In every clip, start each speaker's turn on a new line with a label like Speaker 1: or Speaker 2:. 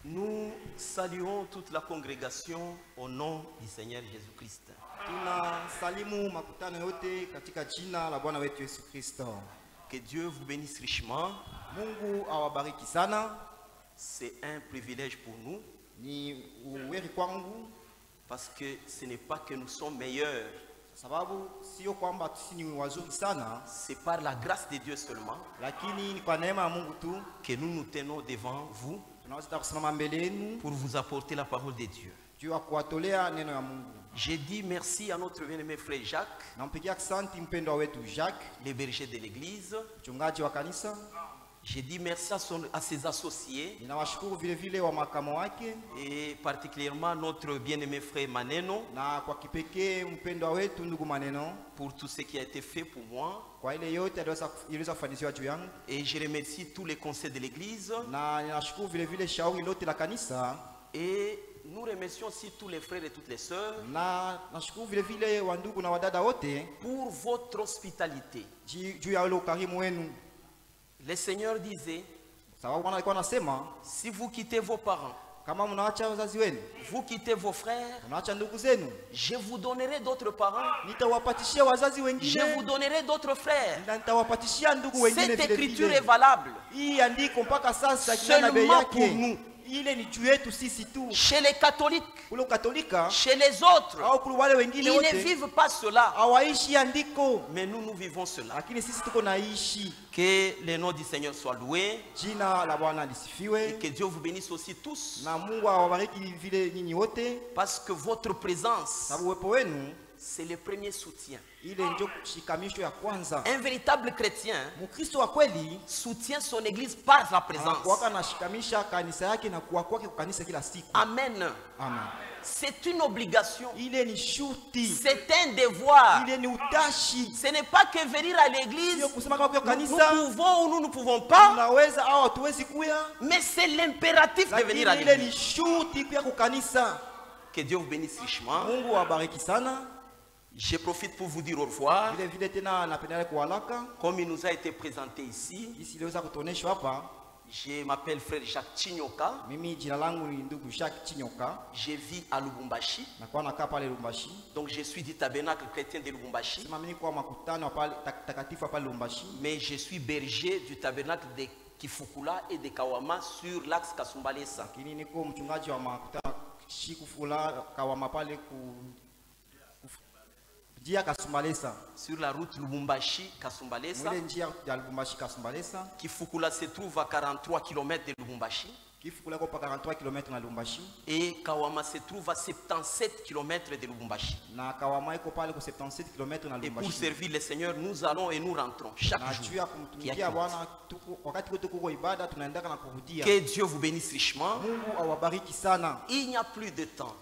Speaker 1: Nous saluons toute la congrégation au nom du Seigneur Jésus-Christ.
Speaker 2: Tunasalimu makutano yote katika jina la Bwana wetu Yesu Kristo.
Speaker 1: Que Dieu vous bénisse richement.
Speaker 2: Mungu awabariki sana.
Speaker 1: C'est un privilège pour nous.
Speaker 2: Ni uweri kwangu
Speaker 1: parce que ce n'est pas que nous sommes meilleurs.
Speaker 2: Sababu sio kwamba sisi ni wazuri sana.
Speaker 1: C'est par la grâce de Dieu seulement.
Speaker 2: Lakini ni kwa neema ya Mungu tu
Speaker 1: que nous nous tenons devant vous.
Speaker 2: Pour
Speaker 1: vous apporter la parole de Dieu. J'ai dit merci à notre bien-aimé frère Jacques, le berger de l'église. J'ai dit merci à ses associés et particulièrement notre bien-aimé frère Maneno pour tout ce qui a été fait pour moi. Et je remercie tous les conseils de l'église. Et nous remercions aussi tous les frères et toutes les sœurs pour votre hospitalité. Le Seigneur disait, si vous quittez vos parents, vous quittez vos frères, je vous donnerai d'autres parents, je vous donnerai d'autres frères. Cette écriture est valable seulement pour nous. Chez les catholiques, chez les autres, ils ne vivent pas cela. Mais nous vivons cela. Que le nom du Seigneur soit loué. Et que Dieu vous bénisse aussi tous. Parce que votre présence, c'est le premier soutien. Un véritable chrétien soutient son église par sa présence. Amen. C'est une obligation. C'est un devoir. Ce n'est pas que venir à l'église, nous pouvons ou nous ne pouvons pas, mais c'est l'impératif de venir à l'église. Que Dieu vous bénisse richement. Je profite pour vous dire au revoir. Comme il nous a été présenté ici, je m'appelle frère Jacques Chinyoka. Je vis à Lubumbashi. Donc je suis du tabernacle chrétien de Lubumbashi. Mais je suis berger du tabernacle de Kifukula et de Kawama sur l'axe Kasumbalesa. Sur la route Lubumbashi-Kasumbalesa. Kifukula se trouve à 43 km de Lubumbashi. Et Kawama se trouve à 77 km de Lubumbashi. Et pour servir le Seigneur, nous allons et nous rentrons chaque jour. Que Dieu vous bénisse richement. Il n'y a plus de temps.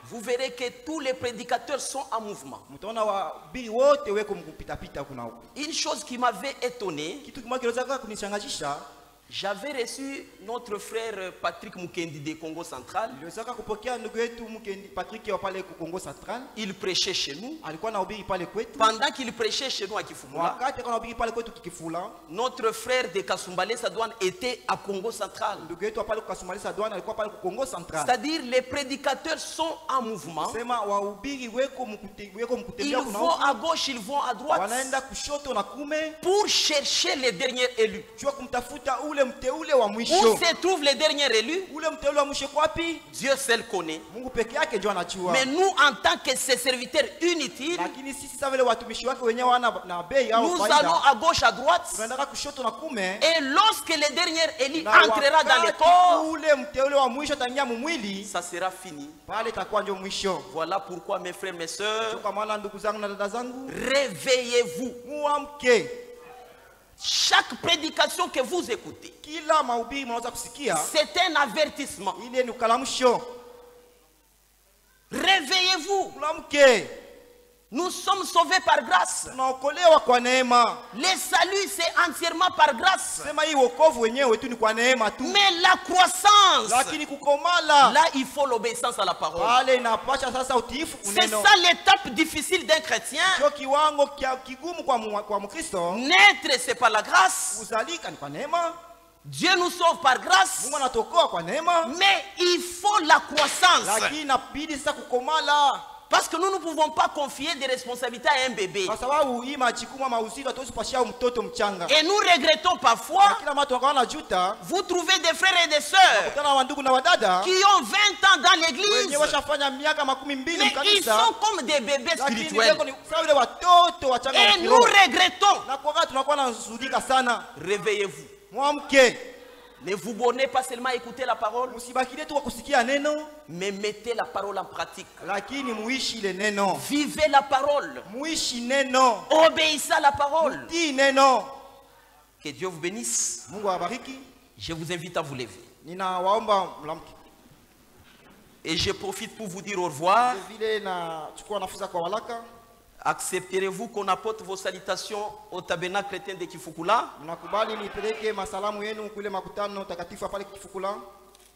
Speaker 1: Vous verrez que tous les prédicateurs sont en mouvement. Une chose qui m'avait étonné, j'avais reçu notre frère Patrick Mukendi de Congo Central. Il prêchait chez nous. Pendant qu'il prêchait chez nous à Kifukula, notre frère de Kasumbalesa Douane était à Congo Central. C'est-à-dire les prédicateurs sont en mouvement. Ils vont à gauche, ils vont à droite pour chercher les derniers élus. Où se trouvent les derniers élus? Dieu seul connaît. Mais nous, en tant que ses serviteurs inutiles, nous allons à gauche, à droite. Et lorsque le dernier élu entrera dans le corps, ça sera fini. Voilà pourquoi, mes frères, mes sœurs, réveillez-vous. Chaque prédication que vous écoutez, c'est un avertissement. Réveillez-vous. Nous sommes sauvés par grâce. Le salut, c'est entièrement par grâce. Mais la croissance, là, il faut l'obéissance à la parole. C'est ça l'étape difficile d'un chrétien. Naître, c'est par la grâce. Dieu nous sauve par grâce.
Speaker 2: Mungu anatuokoa kwa neema.
Speaker 1: Mais il faut la croissance.
Speaker 2: Lakini inabidi sasa kukomala.
Speaker 1: Parce que nous ne pouvons pas confier des responsabilités à un bébé.
Speaker 2: Kwa sababu hii majukumu mauzito tusipashia mtoto mchanga.
Speaker 1: Et nous regrettons parfois.
Speaker 2: Kila mtu anakuwa anajuta.
Speaker 1: Vous trouvez des frères et des sœurs qui ont 20 ans dans l'église. Mais ils sont comme des bébés spirituels. Et nous regrettons. Réveillez-vous. Ne vous bornez pas seulement à écouter la parole, mais mettez la parole en pratique. Vivez la parole. Obéissez à la parole. Que Dieu vous bénisse. Je vous invite à vous lever. Et je profite pour vous dire au revoir. Accepterez-vous qu'on apporte vos salutations au tabernacle chrétien de Kifukula?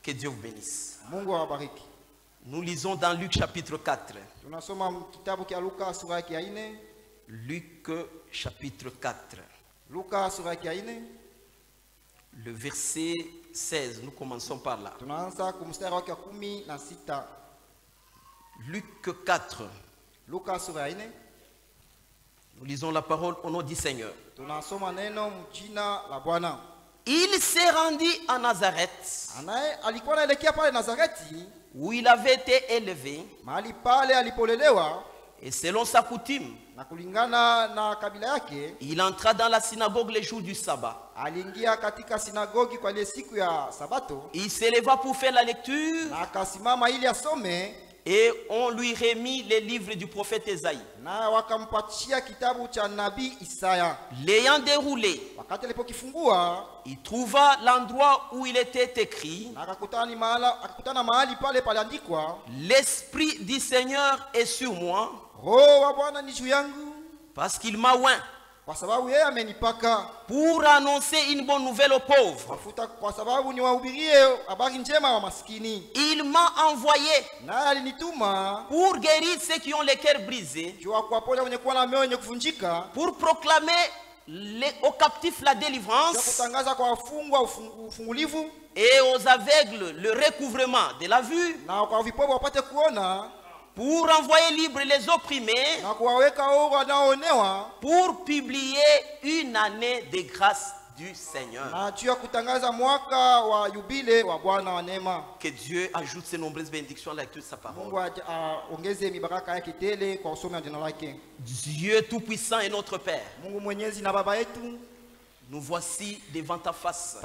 Speaker 1: Que Dieu vous bénisse. Nous lisons dans Luc chapitre 4. Luc chapitre 4. Le verset 16, nous commençons par là. Luc 4. Nous lisons la parole au nom du Seigneur. Il s'est rendu à Nazareth, où il avait été élevé, et selon sa coutume, il entra dans la synagogue les jours du sabbat. Il s'éleva pour faire la lecture, et on lui remit les livres du prophète Esaïe. L'ayant déroulé, il trouva l'endroit où il était écrit: l'Esprit du Seigneur est sur moi, parce qu'il m'a oint pour annoncer une bonne nouvelle aux pauvres. Il m'a envoyé pour guérir ceux qui ont les cœurs brisés, pour proclamer aux captifs la délivrance, et aux aveugles le recouvrement de la vue, pour envoyer libre les opprimés, pour publier une année de grâce du Seigneur. Que Dieu ajoute ses nombreuses bénédictions à la lecture de sa parole. Dieu Tout-Puissant est notre Père. Nous voici devant ta face.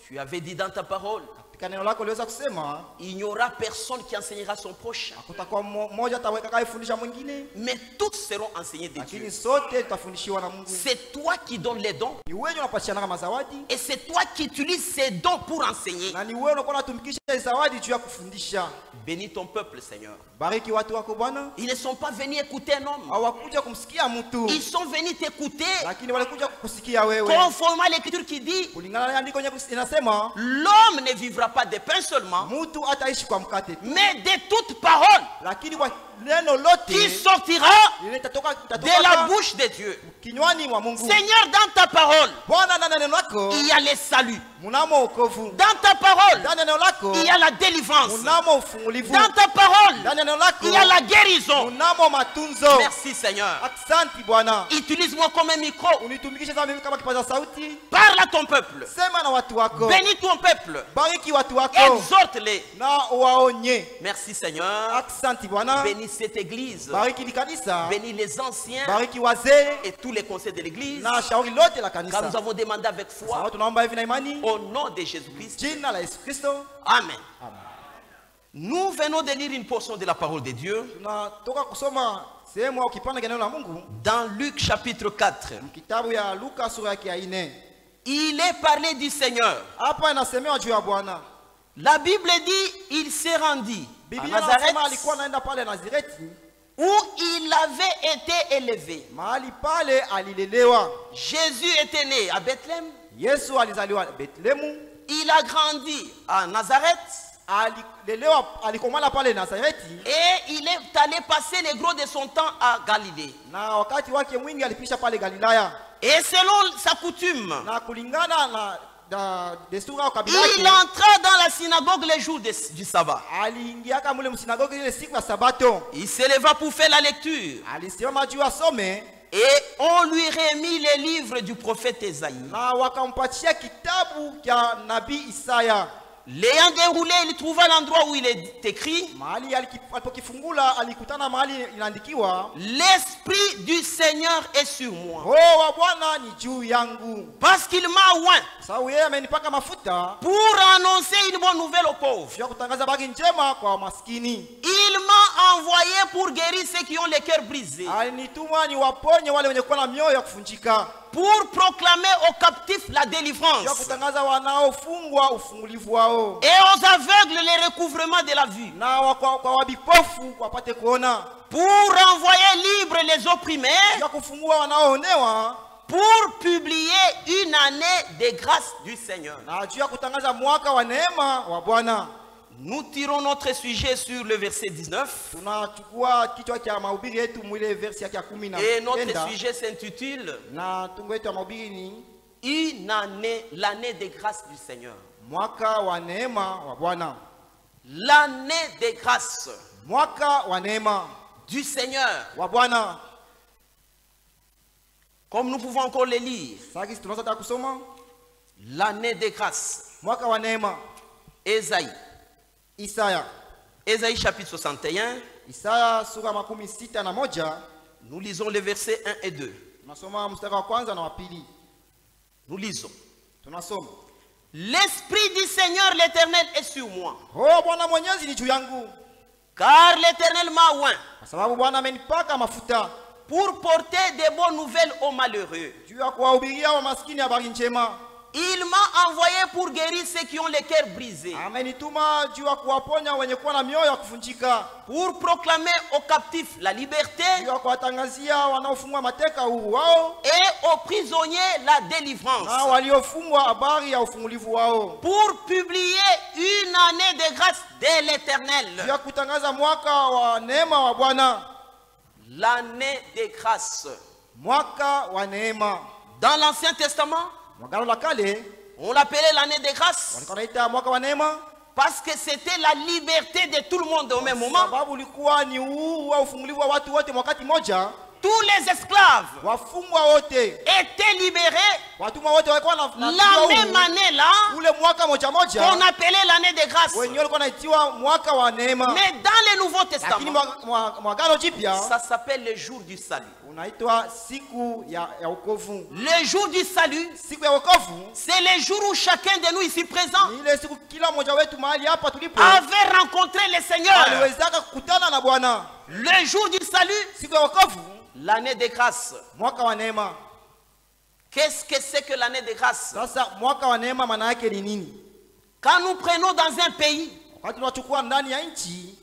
Speaker 1: Tu avais dit dans ta parole: il n'y aura personne qui enseignera son prochain, mais tous seront enseignés de Dieu. C'est toi qui donnes les dons, et c'est toi qui utilises ces dons pour enseigner. Bénis ton peuple, Seigneur. Ils ne sont pas venus écouter un homme, ils sont venus t'écouter conformément à l'écriture qui dit: l'homme ne vivra pas de pain seulement, mais de toute parole qui sortira de la bouche de Dieu. Seigneur, dans ta parole, il y a le salut. Dans ta parole, il y a la délivrance. Dans ta parole, il y a la guérison. Merci, Seigneur. Utilise-moi comme un micro. Parle à ton peuple. Bénis ton peuple. Exhorte-les. Merci, Seigneur. Bénis cette église. Bénis les anciens et tous les conseils de l'église, car nous avons demandé avec foi au nom de Jésus-Christ. Amen. Nous venons de lire une portion de la parole de Dieu dans Luc chapitre 4. Il est parlé du Seigneur. La Bible dit: il s'est rendu à Nazareth, où il avait été élevé. Jésus était né à Bethléem. Il a grandi à Nazareth. Et il est allé passer le gros de son temps à Galilée. Et selon sa coutume,
Speaker 2: na kulingana na desturi au kabila
Speaker 1: il entra dans la synagogue les jours du sabbat.
Speaker 2: aliingiaka mule msinagogi ile siku ya Sabato.
Speaker 1: Il se leva pour faire la lecture.
Speaker 2: Alisimama juu asome,
Speaker 1: Et on lui remit les livres du prophète Esaïe.
Speaker 2: na wakampatia kitabu cha nabii Isaya.
Speaker 1: L'ayant déroulé, il trouva l'endroit où il est écrit:
Speaker 2: Mahali alipokifungula alikutana mahali inaandikiwa,
Speaker 1: l'Esprit du Seigneur est sur moi,
Speaker 2: Roho wa Bwana ni juu yangu,
Speaker 1: parce qu'il m'a oint
Speaker 2: sababu yeye amenipaka mafuta
Speaker 1: pour annoncer une bonne nouvelle aux pauvres.
Speaker 2: juu ya kutangaza habari njema kwa maskini.
Speaker 1: Il m'a envoyé pour guérir ceux qui ont les cœurs brisés,
Speaker 2: Alinituma niwaponye wale wenye kuwa na mioyo ya kufunjika,
Speaker 1: pour proclamer aux captifs la
Speaker 2: juu ya
Speaker 1: délivrance
Speaker 2: kutangaza wanaofungwa ufungulivu wao,
Speaker 1: et aux aveugles le recouvrement de la vue,
Speaker 2: na kwa wabipofu wapate kuona,
Speaker 1: pour renvoyer libres les opprimés,
Speaker 2: juu ya kufungua wanaoonewa,
Speaker 1: pour publier une année de grâce du Seigneur.
Speaker 2: na juu ya kutangaza mwaka wa neema wa Bwana.
Speaker 1: Nous tirons notre sujet sur le verset 19
Speaker 2: Tunachukua kichwa cha mahubiri yetu mwile versi yake ya 10
Speaker 1: et notre
Speaker 2: na
Speaker 1: sujet s'intitule
Speaker 2: na tungo yetu ya mahubiri ni
Speaker 1: une année, l'année de grâce du Seigneur.
Speaker 2: mwaka wa neema wa Bwana.
Speaker 1: L'année de grâce
Speaker 2: Mwaka wa neema
Speaker 1: du Seigneur.
Speaker 2: wa Bwana.
Speaker 1: Comme nous pouvons encore le lire,
Speaker 2: Sasa tunaweza taka kusoma
Speaker 1: l'année de grâce.
Speaker 2: mwaka wa neema.
Speaker 1: Esaïe.
Speaker 2: Isaya.
Speaker 1: Esaïe chapitre 61.
Speaker 2: Isaya sura 61.
Speaker 1: Nous lisons les versets 1 et 2.
Speaker 2: Tunasoma mstari wa kwanza na wa pili.
Speaker 1: Nous lisons.
Speaker 2: Tunasoma.
Speaker 1: L'Esprit du Seigneur l'Éternel est sur moi,
Speaker 2: Roho Bwana Mwenyezi ni juu yangu,
Speaker 1: car l'Éternel m'a oint
Speaker 2: kwa sababu Bwana amenipaka mafuta
Speaker 1: pour porter des bonnes nouvelles aux malheureux.
Speaker 2: juu ya kuwahubiria wa maskini habari njema.
Speaker 1: Il m'a envoyé pour guérir ceux qui ont les cœurs brisés,
Speaker 2: Amenituma juu ya kuwaponya wenye kuwa na mioyo ya kufunjika,
Speaker 1: pour proclamer aux captifs la liberté
Speaker 2: juu ya kuwatangazia wanaofungwa mateka uhuru wao,
Speaker 1: et aux prisonniers la
Speaker 2: na
Speaker 1: délivrance,
Speaker 2: waliofungwa habari ya ufungulivu wao,
Speaker 1: pour publier une année de grâce de
Speaker 2: juu
Speaker 1: l'Éternel.
Speaker 2: ya kutangaza mwaka wa neema wa Bwana.
Speaker 1: L'année de grâce.
Speaker 2: Mwaka wa neema.
Speaker 1: Dans l'Ancien Testament,
Speaker 2: Mwagano la kale
Speaker 1: on l'appelait l'année de grâce
Speaker 2: walikuwa wanaita mwaka wa neema
Speaker 1: parce que c'était la liberté de tout le monde au même moment.
Speaker 2: sababu ulikuwa ni uhuru wa ufungulivu wa watu wote wakati moja.
Speaker 1: Tous les esclaves
Speaker 2: Wafungwa wote,
Speaker 1: étaient libérés
Speaker 2: watumwa wote walikuwa
Speaker 1: la même année là
Speaker 2: ule mwaka moja moja
Speaker 1: qu'on appelait l'année de grâce.
Speaker 2: wenyewe walikuwa naitiwa mwaka wa neema.
Speaker 1: Mais dans le Nouveau
Speaker 2: Lakini
Speaker 1: Testament,
Speaker 2: mwagano jipya
Speaker 1: ça s'appelle le jour du salut.
Speaker 2: unaitwa siku ya wokovu.
Speaker 1: Le jour du salut,
Speaker 2: Siku ya wokovu
Speaker 1: c'est le jour où chacun de nous ici présent
Speaker 2: ni ile siku kila mmoja wetu mahali hapa tulipo
Speaker 1: avait rencontré le Seigneur.
Speaker 2: aliwezaka kukutana na Bwana.
Speaker 1: Le jour du salut,
Speaker 2: Siku ya wokovu,
Speaker 1: l'année de grâce.
Speaker 2: mwaka wa neema.
Speaker 1: Qu'est-ce que c'est que l'année de grâce?
Speaker 2: Sasa mwaka wa neema maana yake ni nini?
Speaker 1: Quand nous prenons dans un pays,
Speaker 2: Wakati tunachukua ndani ya nchi,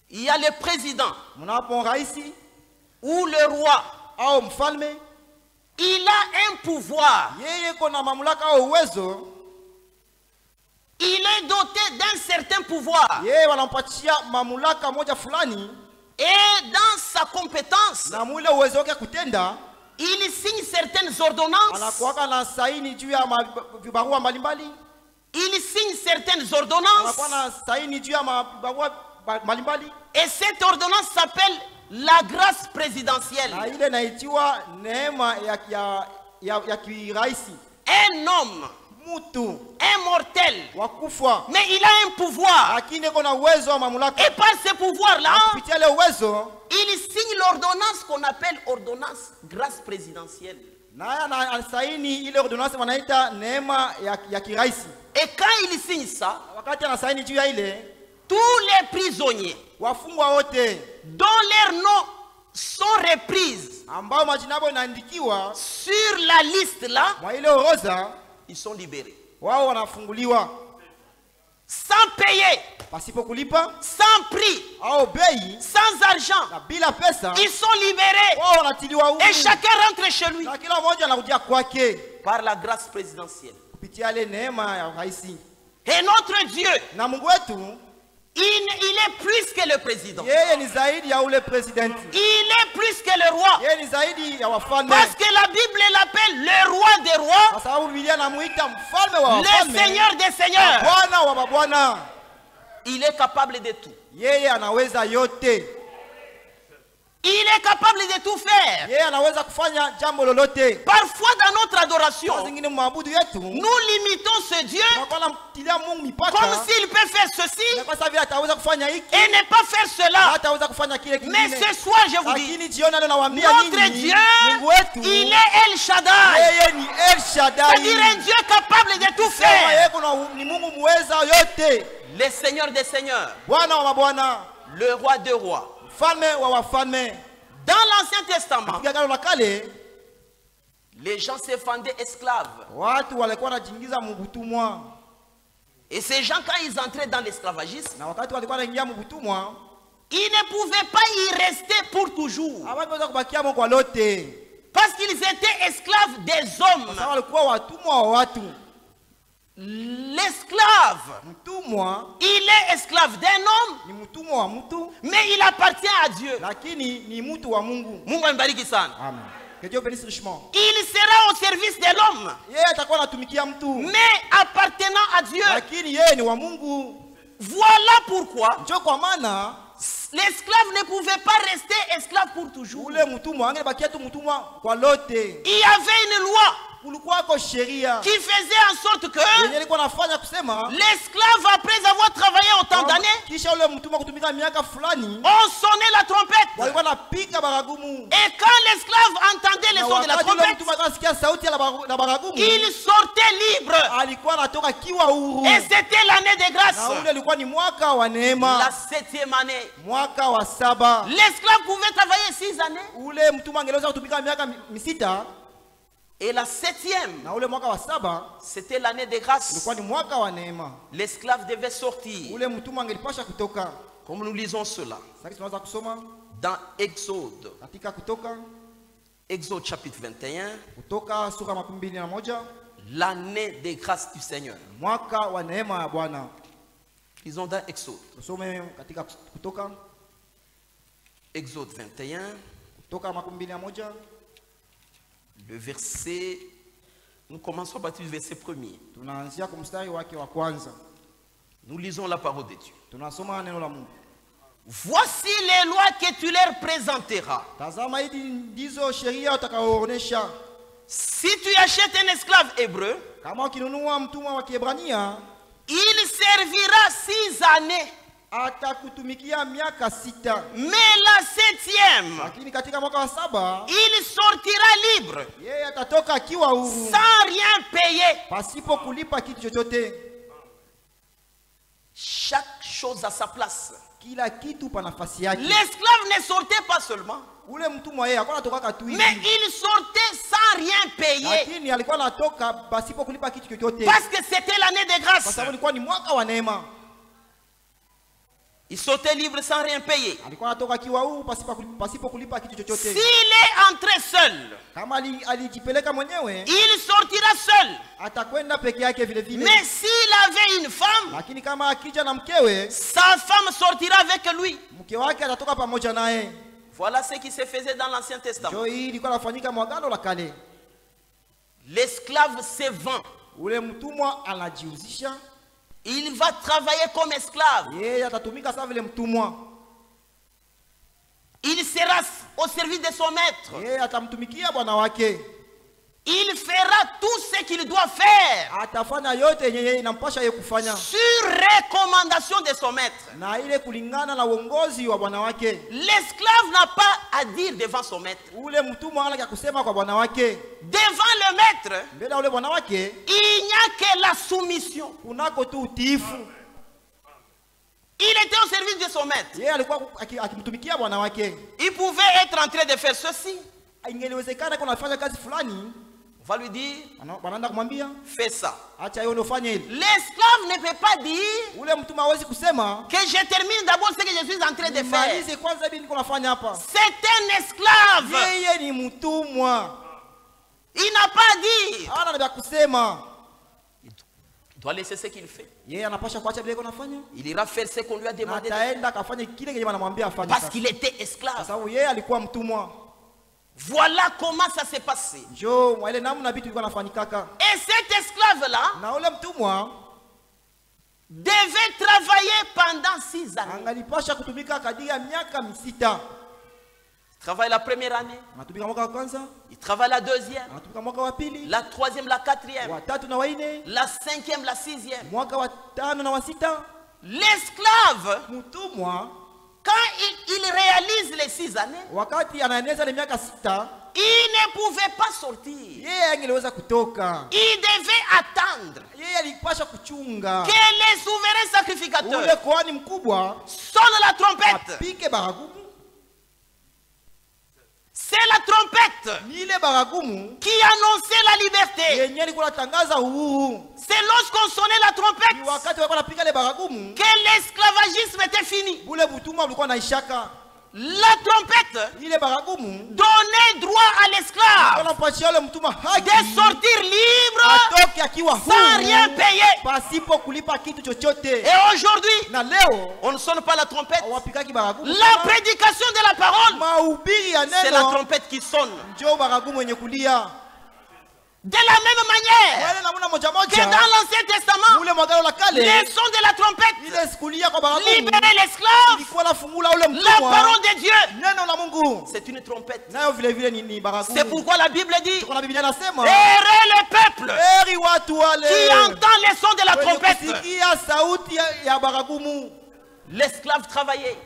Speaker 1: il y a le président
Speaker 2: mnapo rais
Speaker 1: ou le roi.
Speaker 2: au mfalme,
Speaker 1: Il a un pouvoir.
Speaker 2: yeye kuna mamlaka au uwezo,
Speaker 1: Il est doté d'un certain pouvoir.
Speaker 2: yeye wanampatia mamlaka moja fulani,
Speaker 1: Et dans sa compétence,
Speaker 2: na mule uwezo wake kutenda
Speaker 1: il signe certaines ordonnances.
Speaker 2: anakuwa na saini juu ya vibarua mbalimbali,
Speaker 1: Il signe certaines ordonnances.
Speaker 2: anakuwa na saini juu ya vibarua mbalimbali,
Speaker 1: Et cette ordonnance s'appelle la grâce présidentielle.
Speaker 2: na ile naitiwa neema ya kiraisi.
Speaker 1: Un homme,
Speaker 2: Mtu
Speaker 1: un mortel,
Speaker 2: wakufa,
Speaker 1: mais il a un pouvoir.
Speaker 2: lakini kuna uwezo wa mamlaka.
Speaker 1: Et par ce pouvoir-là,
Speaker 2: Kupitia ile uwezo,
Speaker 1: il signe l'ordonnance qu'on appelle ordonnance grâce présidentielle.
Speaker 2: naye anasaini ile ordonance wanaita neema ya kiraisi.
Speaker 1: Et quand il signe ça,
Speaker 2: Wakati anasaini juu ya ile,
Speaker 1: tous les prisonniers
Speaker 2: wafungwa wote
Speaker 1: dont leurs noms sont reprises
Speaker 2: ambao majina yao inaandikiwa
Speaker 1: sur la liste là,
Speaker 2: mwa ile orodha,
Speaker 1: ils sont libérés.
Speaker 2: wao wanafunguliwa
Speaker 1: Sans payer,
Speaker 2: pasipo kulipa
Speaker 1: sans prix,
Speaker 2: au bei,
Speaker 1: sans argent.
Speaker 2: na bila pesa.
Speaker 1: Ils sont libérés.
Speaker 2: Wao wanatiliwa huru,
Speaker 1: Et chacun rentre chez lui
Speaker 2: na kila mmoja anarudia kwake
Speaker 1: par la grâce présidentielle.
Speaker 2: kupitia ile neema ya rais.
Speaker 1: Et notre Dieu,
Speaker 2: Na Mungu wetu
Speaker 1: Il est plus que le président. Il
Speaker 2: est
Speaker 1: plus que le roi. Parce que la Bible l'appelle le roi des rois, le Seigneur des seigneurs. Il est capable de tout. Il est capable de tout faire. Parfois dans notre adoration, nous limitons ce Dieu comme s'il peut faire ceci et ne pas faire cela. Mais ce soir, je vous dis, notre Dieu, il est El Shaddai. C'est-à-dire un Dieu capable de tout faire. Le Seigneur des seigneurs, le roi des rois. Dans l'Ancien Testament, les gens se fendaient esclaves. Et ces gens, quand ils entraient dans l'esclavagisme, ils ne pouvaient pas y rester pour toujours. Parce qu'ils étaient esclaves des hommes. L'esclave, il est esclave d'un homme, mais il appartient à Dieu. Mungu ambariki sana. Il sera au service de l'homme, mais appartenant à Dieu. Voilà pourquoi l'esclave ne pouvait pas rester esclave pour toujours. Il y avait une loi qui faisait en sorte que l'esclave, après avoir travaillé autant d'années, on sonnait la trompette. Et quand l'esclave entendait le son de la trompette, il sortait libre. Et c'était l'année de grâce. La 7e année. L'esclave pouvait travailler 6 années. Et la 7e, c'était l'année de grâce. L'esclave devait sortir. Comme nous lisons cela dans Exode. Exode chapitre 21. L'année de grâce du Seigneur. Lisons dans Exode. Exode 21. Le verset, nous commençons à partir du verset 1er. Nous lisons la parole de Dieu. Voici les lois que tu leur présenteras. Si tu achètes un esclave hébreu, il servira 6 années. Mais la 7e, il sortira libre sans rien payer. Chaque chose à sa place. L'esclave ne sortait pas seulement, mais il sortait sans rien payer. Parce que c'était l'année de grâce. Il sortait libre sans rien payer. S'il est entré seul, il sortira seul. Mais s'il avait une femme, sa femme sortira avec lui. Voilà ce qui se faisait dans l'Ancien Testament. L'esclave se vend. Il va travailler comme esclave. Il sera au service de son maître. Il fera tout ce qu'il doit faire sur recommandation de son maître. L'esclave n'a pas à dire devant son maître. Devant le maître, il n'y a que la soumission. Il était au service de son maître. Il pouvait être en train de faire ceci. On va lui dire, fais ça. L'esclave ne peut pas dire que je termine d'abord ce que je suis en train de faire. C'est un esclave. Il n'a pas à dire. Il doit laisser ce qu'il fait.
Speaker 2: Yeye anapasha kuacha vile anafanya.
Speaker 1: Il ira faire ce qu'on lui a demandé.
Speaker 2: Ataenda akafanye kile kile wanamwambia afanye.
Speaker 1: Parce qu'il était esclave.
Speaker 2: Sababu yeye alikuwa mtumwa.
Speaker 1: Voilà comment ça s'est passé.
Speaker 2: Jo, mwale namna vitu vilikuwa nafanyikaka.
Speaker 1: Et cet esclave là,
Speaker 2: na ule mtumwa
Speaker 1: devait travailler pendant 6 années.
Speaker 2: Angalipasha kutumika kadiri ya miaka 6.
Speaker 1: Il travaille la première année.
Speaker 2: Anatumika mwaka wa kwanza.
Speaker 1: Il travaille la deuxième.
Speaker 2: Anatumika mwaka wa pili.
Speaker 1: La troisième, la quatrième.
Speaker 2: Wa tatu na wa nne.
Speaker 1: La cinquième, la sixième.
Speaker 2: Mwaka wa tano na wa sita.
Speaker 1: L'esclave,
Speaker 2: mtumwa,
Speaker 1: quand il réalise les 6 années,
Speaker 2: wakati anaeneza ile miaka 6,
Speaker 1: il ne pouvait pas sortir.
Speaker 2: Yeye angeweza kutoka.
Speaker 1: Il devait attendre.
Speaker 2: Yeye alipasha kuchunga.
Speaker 1: Que les souverains sacrificateurs
Speaker 2: ule koani mkubwa
Speaker 1: sonne la trompette.
Speaker 2: Apike baragumu.
Speaker 1: C'est la trompette qui annonçait la liberté. C'est lorsqu'on sonnait la trompette que l'esclavagisme était fini. La trompette donnait droit à l'esclave de sortir libre sans rien payer. Et aujourd'hui, on ne sonne pas la trompette. La prédication de la parole, c'est la trompette qui sonne. De la même manière que dans l'Ancien Testament, les sons de la trompette libéraient l'esclave. La parole de Dieu, c'est une trompette. C'est pourquoi la Bible dit: heureux le peuple qui entend les sons de la trompette. L'esclave travaillait.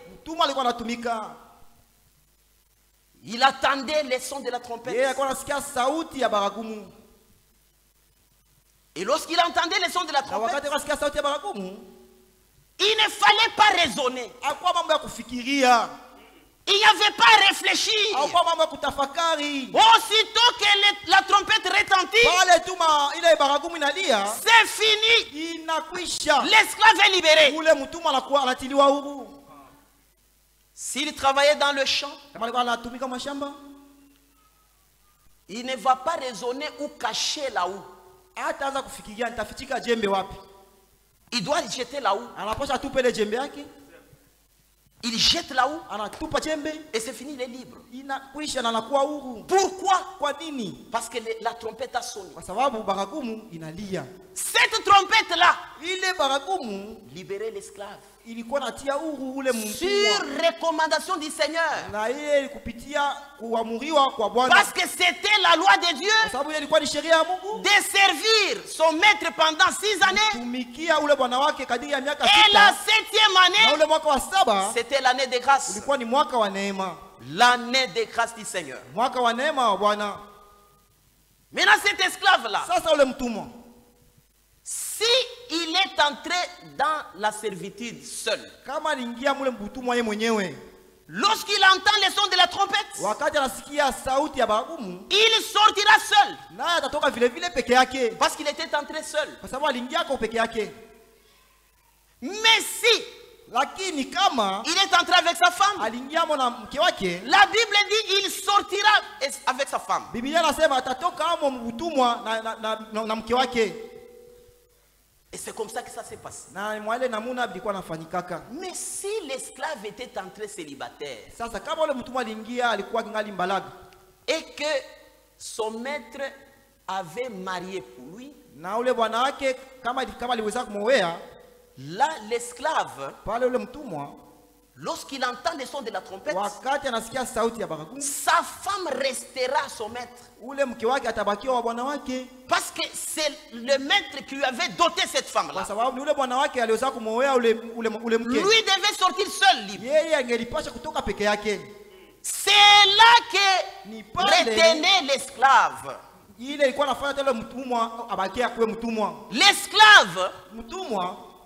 Speaker 1: Il attendait les sons de la trompette. Et lorsqu'il entendait les sons de la trompette, il ne fallait pas raisonner. Il n'y avait pas à réfléchir. Aussitôt que la trompette retentit, c'est fini. L'esclave est libéré. S'il travaillait dans le champ, il ne va pas raisonner ou cacher là-haut. Il doit jeter là-haut. Il jette là-haut. Et c'est fini, il est libre. Pourquoi? Parce que la trompette a sonné. Cette trompette-là libérait l'esclave. Sur recommandation du Seigneur. Parce que c'était la loi de Dieu de servir son maître pendant 6 années. Et la 7e année, c'était l'année de grâce. L'année de grâce du Seigneur. Maintenant cet esclave-là, si il est entré dans la servitude seul, lorsqu'il entend les sons de la trompette, il sortira seul. Parce qu'il était entré seul. Mais si il est entré avec sa femme, la Bible dit il sortira avec sa femme. Et c'est comme ça que ça s'est passé. Mais si l'esclave était entré célibataire et que son maître avait marié pour lui, là l'esclave, lorsqu'il entend les sons de la trompette, sa femme restera son maître. Parce que c'est le maître qui lui avait doté cette femme-là. Lui devait sortir seul, libre. C'est là que retenait l'esclave. L'esclave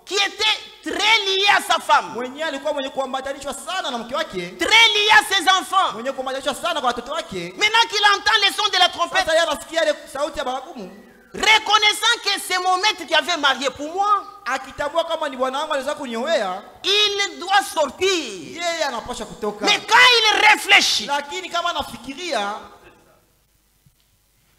Speaker 1: qui était très lié à sa femme, très lié à ses enfants. Maintenant qu'il entend les sons de la trompette, reconnaissant que c'est mon maître qui avait marié pour moi, il doit sortir. Mais quand il réfléchit,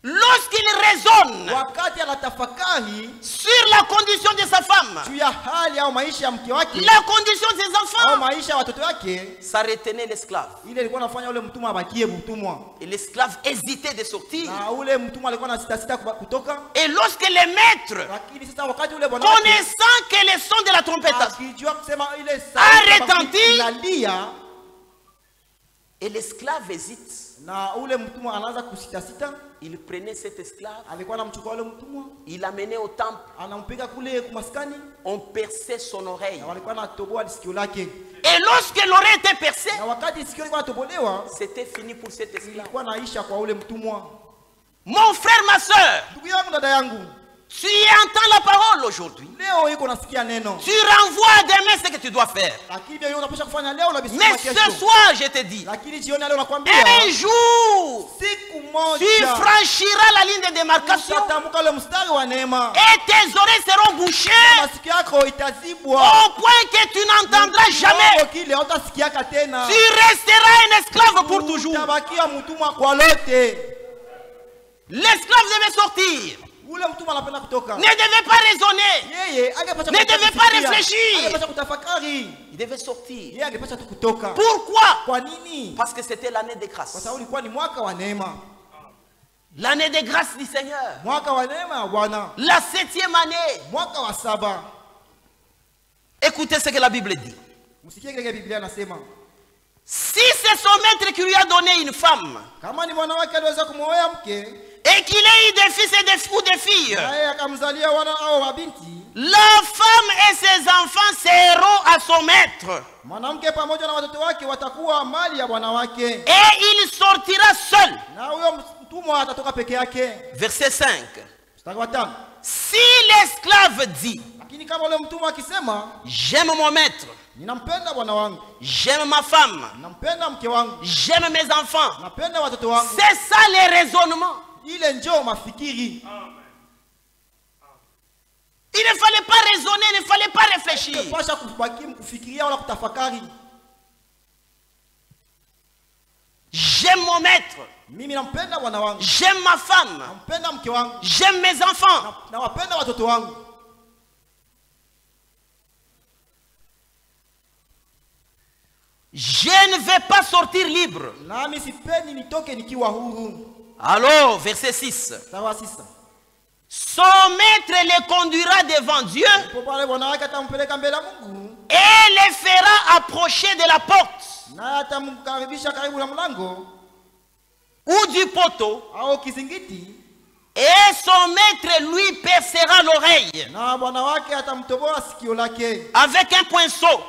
Speaker 1: lorsqu'il raisonne
Speaker 2: wakati anatafakari
Speaker 1: sur la condition de sa femme,
Speaker 2: juu ya hali au maisha ya mke wake
Speaker 1: la condition de ses
Speaker 2: au
Speaker 1: enfants,
Speaker 2: maisha ya watoto wake,
Speaker 1: ça retenait l'esclave.
Speaker 2: ile ilikuwa inafanya ule mtumwa abakie mtumwa,
Speaker 1: Et l'esclave hésitait de sortir.
Speaker 2: na ule mtumwa alikuwa na sita kutoka.
Speaker 1: Et lorsque les maîtres,
Speaker 2: Lakini sasa wakati ule bwana wake
Speaker 1: connaissant que le son de la trompette
Speaker 2: akijua kusema ile
Speaker 1: a retenti,
Speaker 2: inalia,
Speaker 1: et l'esclave hésite,
Speaker 2: na ule mtumwa anaanza kusita,
Speaker 1: il prenait cet esclave,
Speaker 2: alikuwa anamchukua ule mtumwa,
Speaker 1: il l'amenait au temple,
Speaker 2: anampiga kule kumaskani,
Speaker 1: on perçait son oreille.
Speaker 2: na walikuwa anatoboa sikio lake,
Speaker 1: Et lorsque l'oreille était percée,
Speaker 2: na wakati sikio lilikuwa natobolewa,
Speaker 1: c'était fini pour cet esclave.
Speaker 2: ilikuwa naisha kwa ule mtumwa.
Speaker 1: Mon frère, ma soeur,
Speaker 2: Ndugu yangu, dada yangu,
Speaker 1: tu entends la parole aujourd'hui.
Speaker 2: leo iko nasikia neno,
Speaker 1: Tu renvoies demain ce que tu dois faire.
Speaker 2: lakini leo unapaswa kufanya leo na bisema
Speaker 1: Mais
Speaker 2: kesho.
Speaker 1: ce soir, je te dis,
Speaker 2: Lakini jioni leo nakwambia,
Speaker 1: un jour,
Speaker 2: siku
Speaker 1: tu
Speaker 2: moja
Speaker 1: franchiras la ligne de démarcation
Speaker 2: utatamka ule mstari wa neema,
Speaker 1: et tes oreilles seront bouchées
Speaker 2: masikio yako itazibwa
Speaker 1: au point que tu n'entendras jamais.
Speaker 2: kile hautasikiaka tena,
Speaker 1: Tu resteras un esclave pour toujours.
Speaker 2: utabakia mtumwa kwa lote.
Speaker 1: L'esclave devait sortir,
Speaker 2: Ule mtumwa anapenda kutoka,
Speaker 1: ne devait pas raisonner,
Speaker 2: yeye angepaswa
Speaker 1: ne devait pas réfléchir.
Speaker 2: angepaswa kutafakari,
Speaker 1: Il devait sortir.
Speaker 2: yeye angepaswa tu kutoka.
Speaker 1: Pourquoi?
Speaker 2: Kwa nini?
Speaker 1: Parce que c'était l'année de
Speaker 2: Kwa
Speaker 1: grâce.
Speaker 2: sababu ilikuwa ni mwaka wa neema,
Speaker 1: L'année de grâce du Seigneur.
Speaker 2: mwaka wa neema ya Bwana,
Speaker 1: La 7e année.
Speaker 2: mwaka wa 7.
Speaker 1: Écoutez ce que la Bible dit.
Speaker 2: Msikie kile Biblia inasema,
Speaker 1: Si c'est son maître qui lui a donné une femme
Speaker 2: kama ni mwana wake aliweza kumwoea mke,
Speaker 1: et qu'il ait eu des fils et ou des filles,
Speaker 2: naye akamzalia wana au mabinti,
Speaker 1: la femme et ses enfants seront à son maître
Speaker 2: mwanamke pamoja na watoto wake watakuwa mali ya bwana wake,
Speaker 1: et il sortira seul.
Speaker 2: na huyo mtumwa atatoka peke yake.
Speaker 1: Verset 5.
Speaker 2: Mstari wa 5.
Speaker 1: Si l'esclave dit,
Speaker 2: Lakini kama ule mtumwa akisema,
Speaker 1: j'aime mon maître,
Speaker 2: ninampenda bwana wangu,
Speaker 1: j'aime ma femme,
Speaker 2: ninampenda mke wangu,
Speaker 1: j'aime mes enfants,
Speaker 2: napenda watoto wangu,
Speaker 1: c'est ça les raisonnements.
Speaker 2: ile njoo mafikiri.
Speaker 1: Il ne fallait pas raisonner, il ne fallait pas réfléchir.
Speaker 2: Pasha kubaki kufikiria wala kutafakari.
Speaker 1: J'aime mon maître,
Speaker 2: Mimi nampenda bwana wangu,
Speaker 1: j'aime ma femme,
Speaker 2: nampenda mke wangu,
Speaker 1: j'aime mes enfants.
Speaker 2: na wapenda watoto wangu.
Speaker 1: Je ne vais pas sortir libre.
Speaker 2: Nami sipendi nitoke nikiwa huru.
Speaker 1: Alors, verset 6.
Speaker 2: Mstari wa 6.
Speaker 1: Son maître les conduira devant Dieu
Speaker 2: Ndipo pale bwana wake atampeleka mbele ya Mungu,
Speaker 1: et les fera approcher de la porte
Speaker 2: na atamkaribisha karibu na mlango
Speaker 1: ou du poteau,
Speaker 2: au kizingiti,
Speaker 1: et son maître lui percera l'oreille
Speaker 2: na bwana wake atamtoboa sikio lake
Speaker 1: avec un pinceau.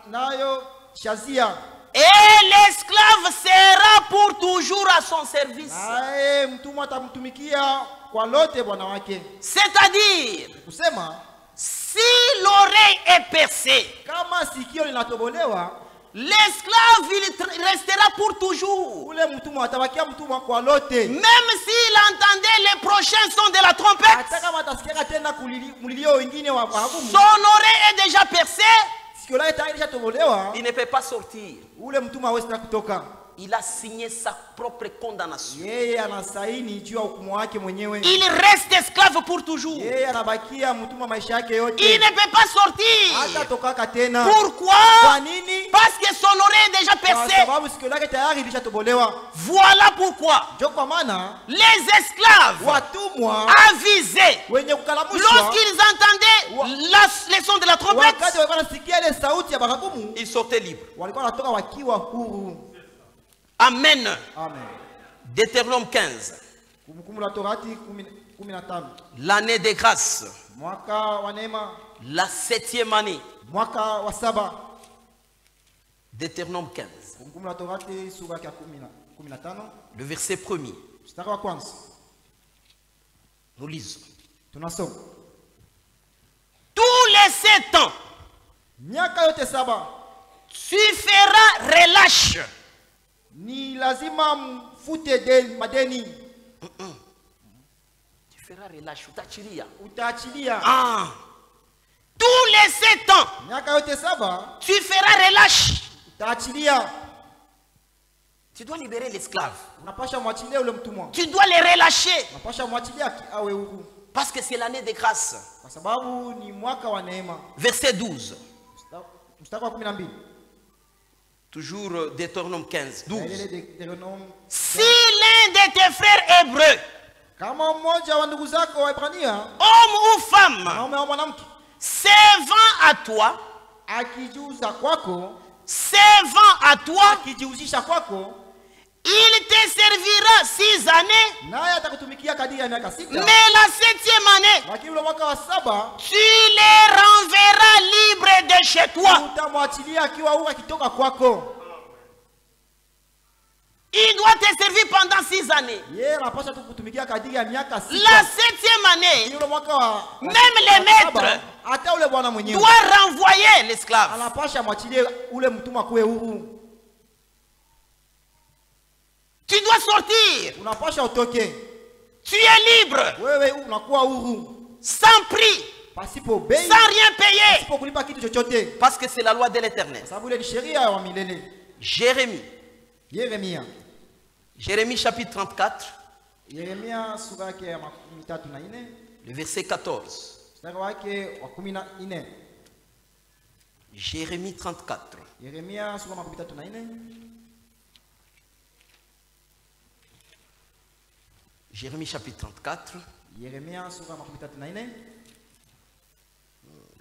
Speaker 2: nayo shazia,
Speaker 1: Et l'esclave sera pour toujours à son service.
Speaker 2: naye mtumwa atamtumikia kwa lote bwana wake.
Speaker 1: C'est-à-dire,
Speaker 2: Kusema
Speaker 1: si l'oreille est percée,
Speaker 2: kama sikio linatobolewa,
Speaker 1: l'esclave il restera pour toujours.
Speaker 2: ule mtumwa atabakia mtumwa kwa lote,
Speaker 1: Même s'il entendait les prochains sons de la trompette,
Speaker 2: hata kama atasikia tena mlilio wengine wa hagumu,
Speaker 1: son oreille est déjà percée,
Speaker 2: sikio lake tayari lishatobolewa,
Speaker 1: il ne peut pas sortir.
Speaker 2: ule mtumwa hawezi tena kutoka.
Speaker 1: Il a signé sa propre condamnation.
Speaker 2: Yeye anasaini juu ya hukumu wake mwenyewe.
Speaker 1: Il reste esclave pour toujours.
Speaker 2: Yeye anabakia mtumwa maisha yake yote,
Speaker 1: Il ne peut pas sortir.
Speaker 2: hata tokaka tena.
Speaker 1: Pourquoi?
Speaker 2: Kwa nini?
Speaker 1: Parce que son oreille est déjà
Speaker 2: Kwa
Speaker 1: percée.
Speaker 2: sababu sikio lake tayari lishatobolewa.
Speaker 1: Voilà pourquoi
Speaker 2: Ndio kwa maana
Speaker 1: les esclaves
Speaker 2: watumwa
Speaker 1: avisés,
Speaker 2: wenye kukalamushwa,
Speaker 1: lorsqu'ils entendaient les sons de la trompette,
Speaker 2: wakati walikuwa wanasikia ile sauti ya baragumu,
Speaker 1: ils sortaient libres.
Speaker 2: walikuwa wanatoka wakiwa huru.
Speaker 1: Amen.
Speaker 2: Amen.
Speaker 1: Deutéronome 15.
Speaker 2: Kumbukumbu la Torati 15.
Speaker 1: L'année de grâce,
Speaker 2: Mwaka wa neema,
Speaker 1: la 7e année.
Speaker 2: mwaka wa 7.
Speaker 1: Deutéronome 15.
Speaker 2: Kumbukumbu la Torati sura ya 15,
Speaker 1: Le verset 1er.
Speaker 2: mstari wa kwanza.
Speaker 1: Nous lisons.
Speaker 2: Tunasoma.
Speaker 1: Tous les 7 ans,
Speaker 2: Miaka yote 7
Speaker 1: tu feras relâche.
Speaker 2: ni lazima mfute madeni.
Speaker 1: Tu feras relâche.
Speaker 2: Utaachilia.
Speaker 1: Ah. Tous les 7 ans,
Speaker 2: Miaka yote 7
Speaker 1: tu feras relâche.
Speaker 2: utaachilia.
Speaker 1: Tu dois libérer l'esclave.
Speaker 2: Tu
Speaker 1: dois les relâcher. Parce que c'est l'année de grâce. Verset 12. Toujours Deutéronome 15. 12. Si l'un de tes frères hébreux, homme ou femme, servant à toi, il te servira 6 années, mais la 7e année, tu les renverras libres de chez toi. Il doit te servir pendant 6 années. La 7e année, même les maîtres doivent renvoyer l'esclave. Tu dois sortir. Tu es libre. Sans prix. Sans rien payer. Parce que c'est la loi de l'Éternel. Jérémie chapitre 34. Le verset 14. Jérémie 34. Jérémie chapitre 34.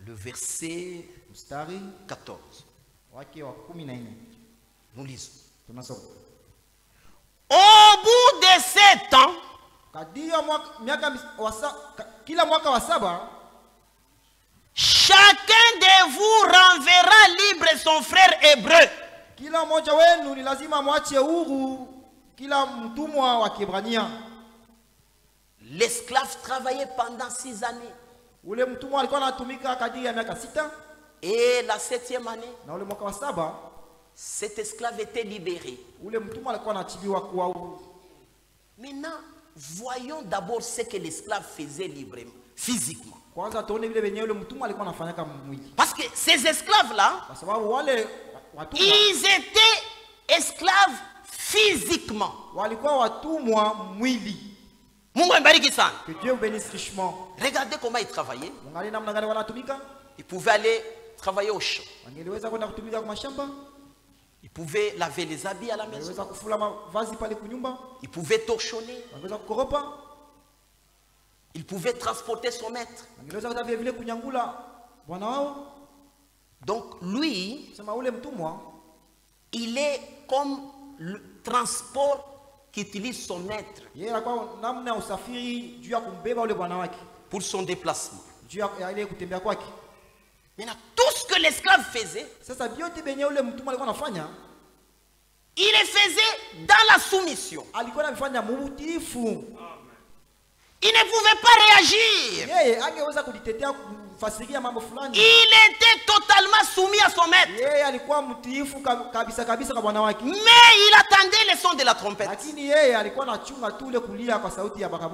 Speaker 1: Le verset 14. Nous lisons. Au bout de 7 ans, chacun de vous renverra libre son frère hébreu. L'esclave travaillait pendant 6 années. Et la 7e année, cet esclave était libéré. Maintenant, voyons d'abord ce que l'esclave faisait librement, physiquement. Parce que ces esclaves-là, ils étaient esclaves physiquement.
Speaker 2: Que Dieu bénisse richement.
Speaker 1: Regardez comment ils travaillaient. Ils pouvaient aller travailler au champ. Ils pouvaient laver les habits à la maison. Ils pouvaient torchonner. Ils pouvaient transporter son maître. Donc lui, il est comme le transport qu'utilise son maître pour son déplacement. Maintenant, tout ce que l'esclave faisait, il le faisait dans la soumission. Il ne pouvait pas réagir. Il était totalement soumis à son maître. Mais il attendait le son de la trompette.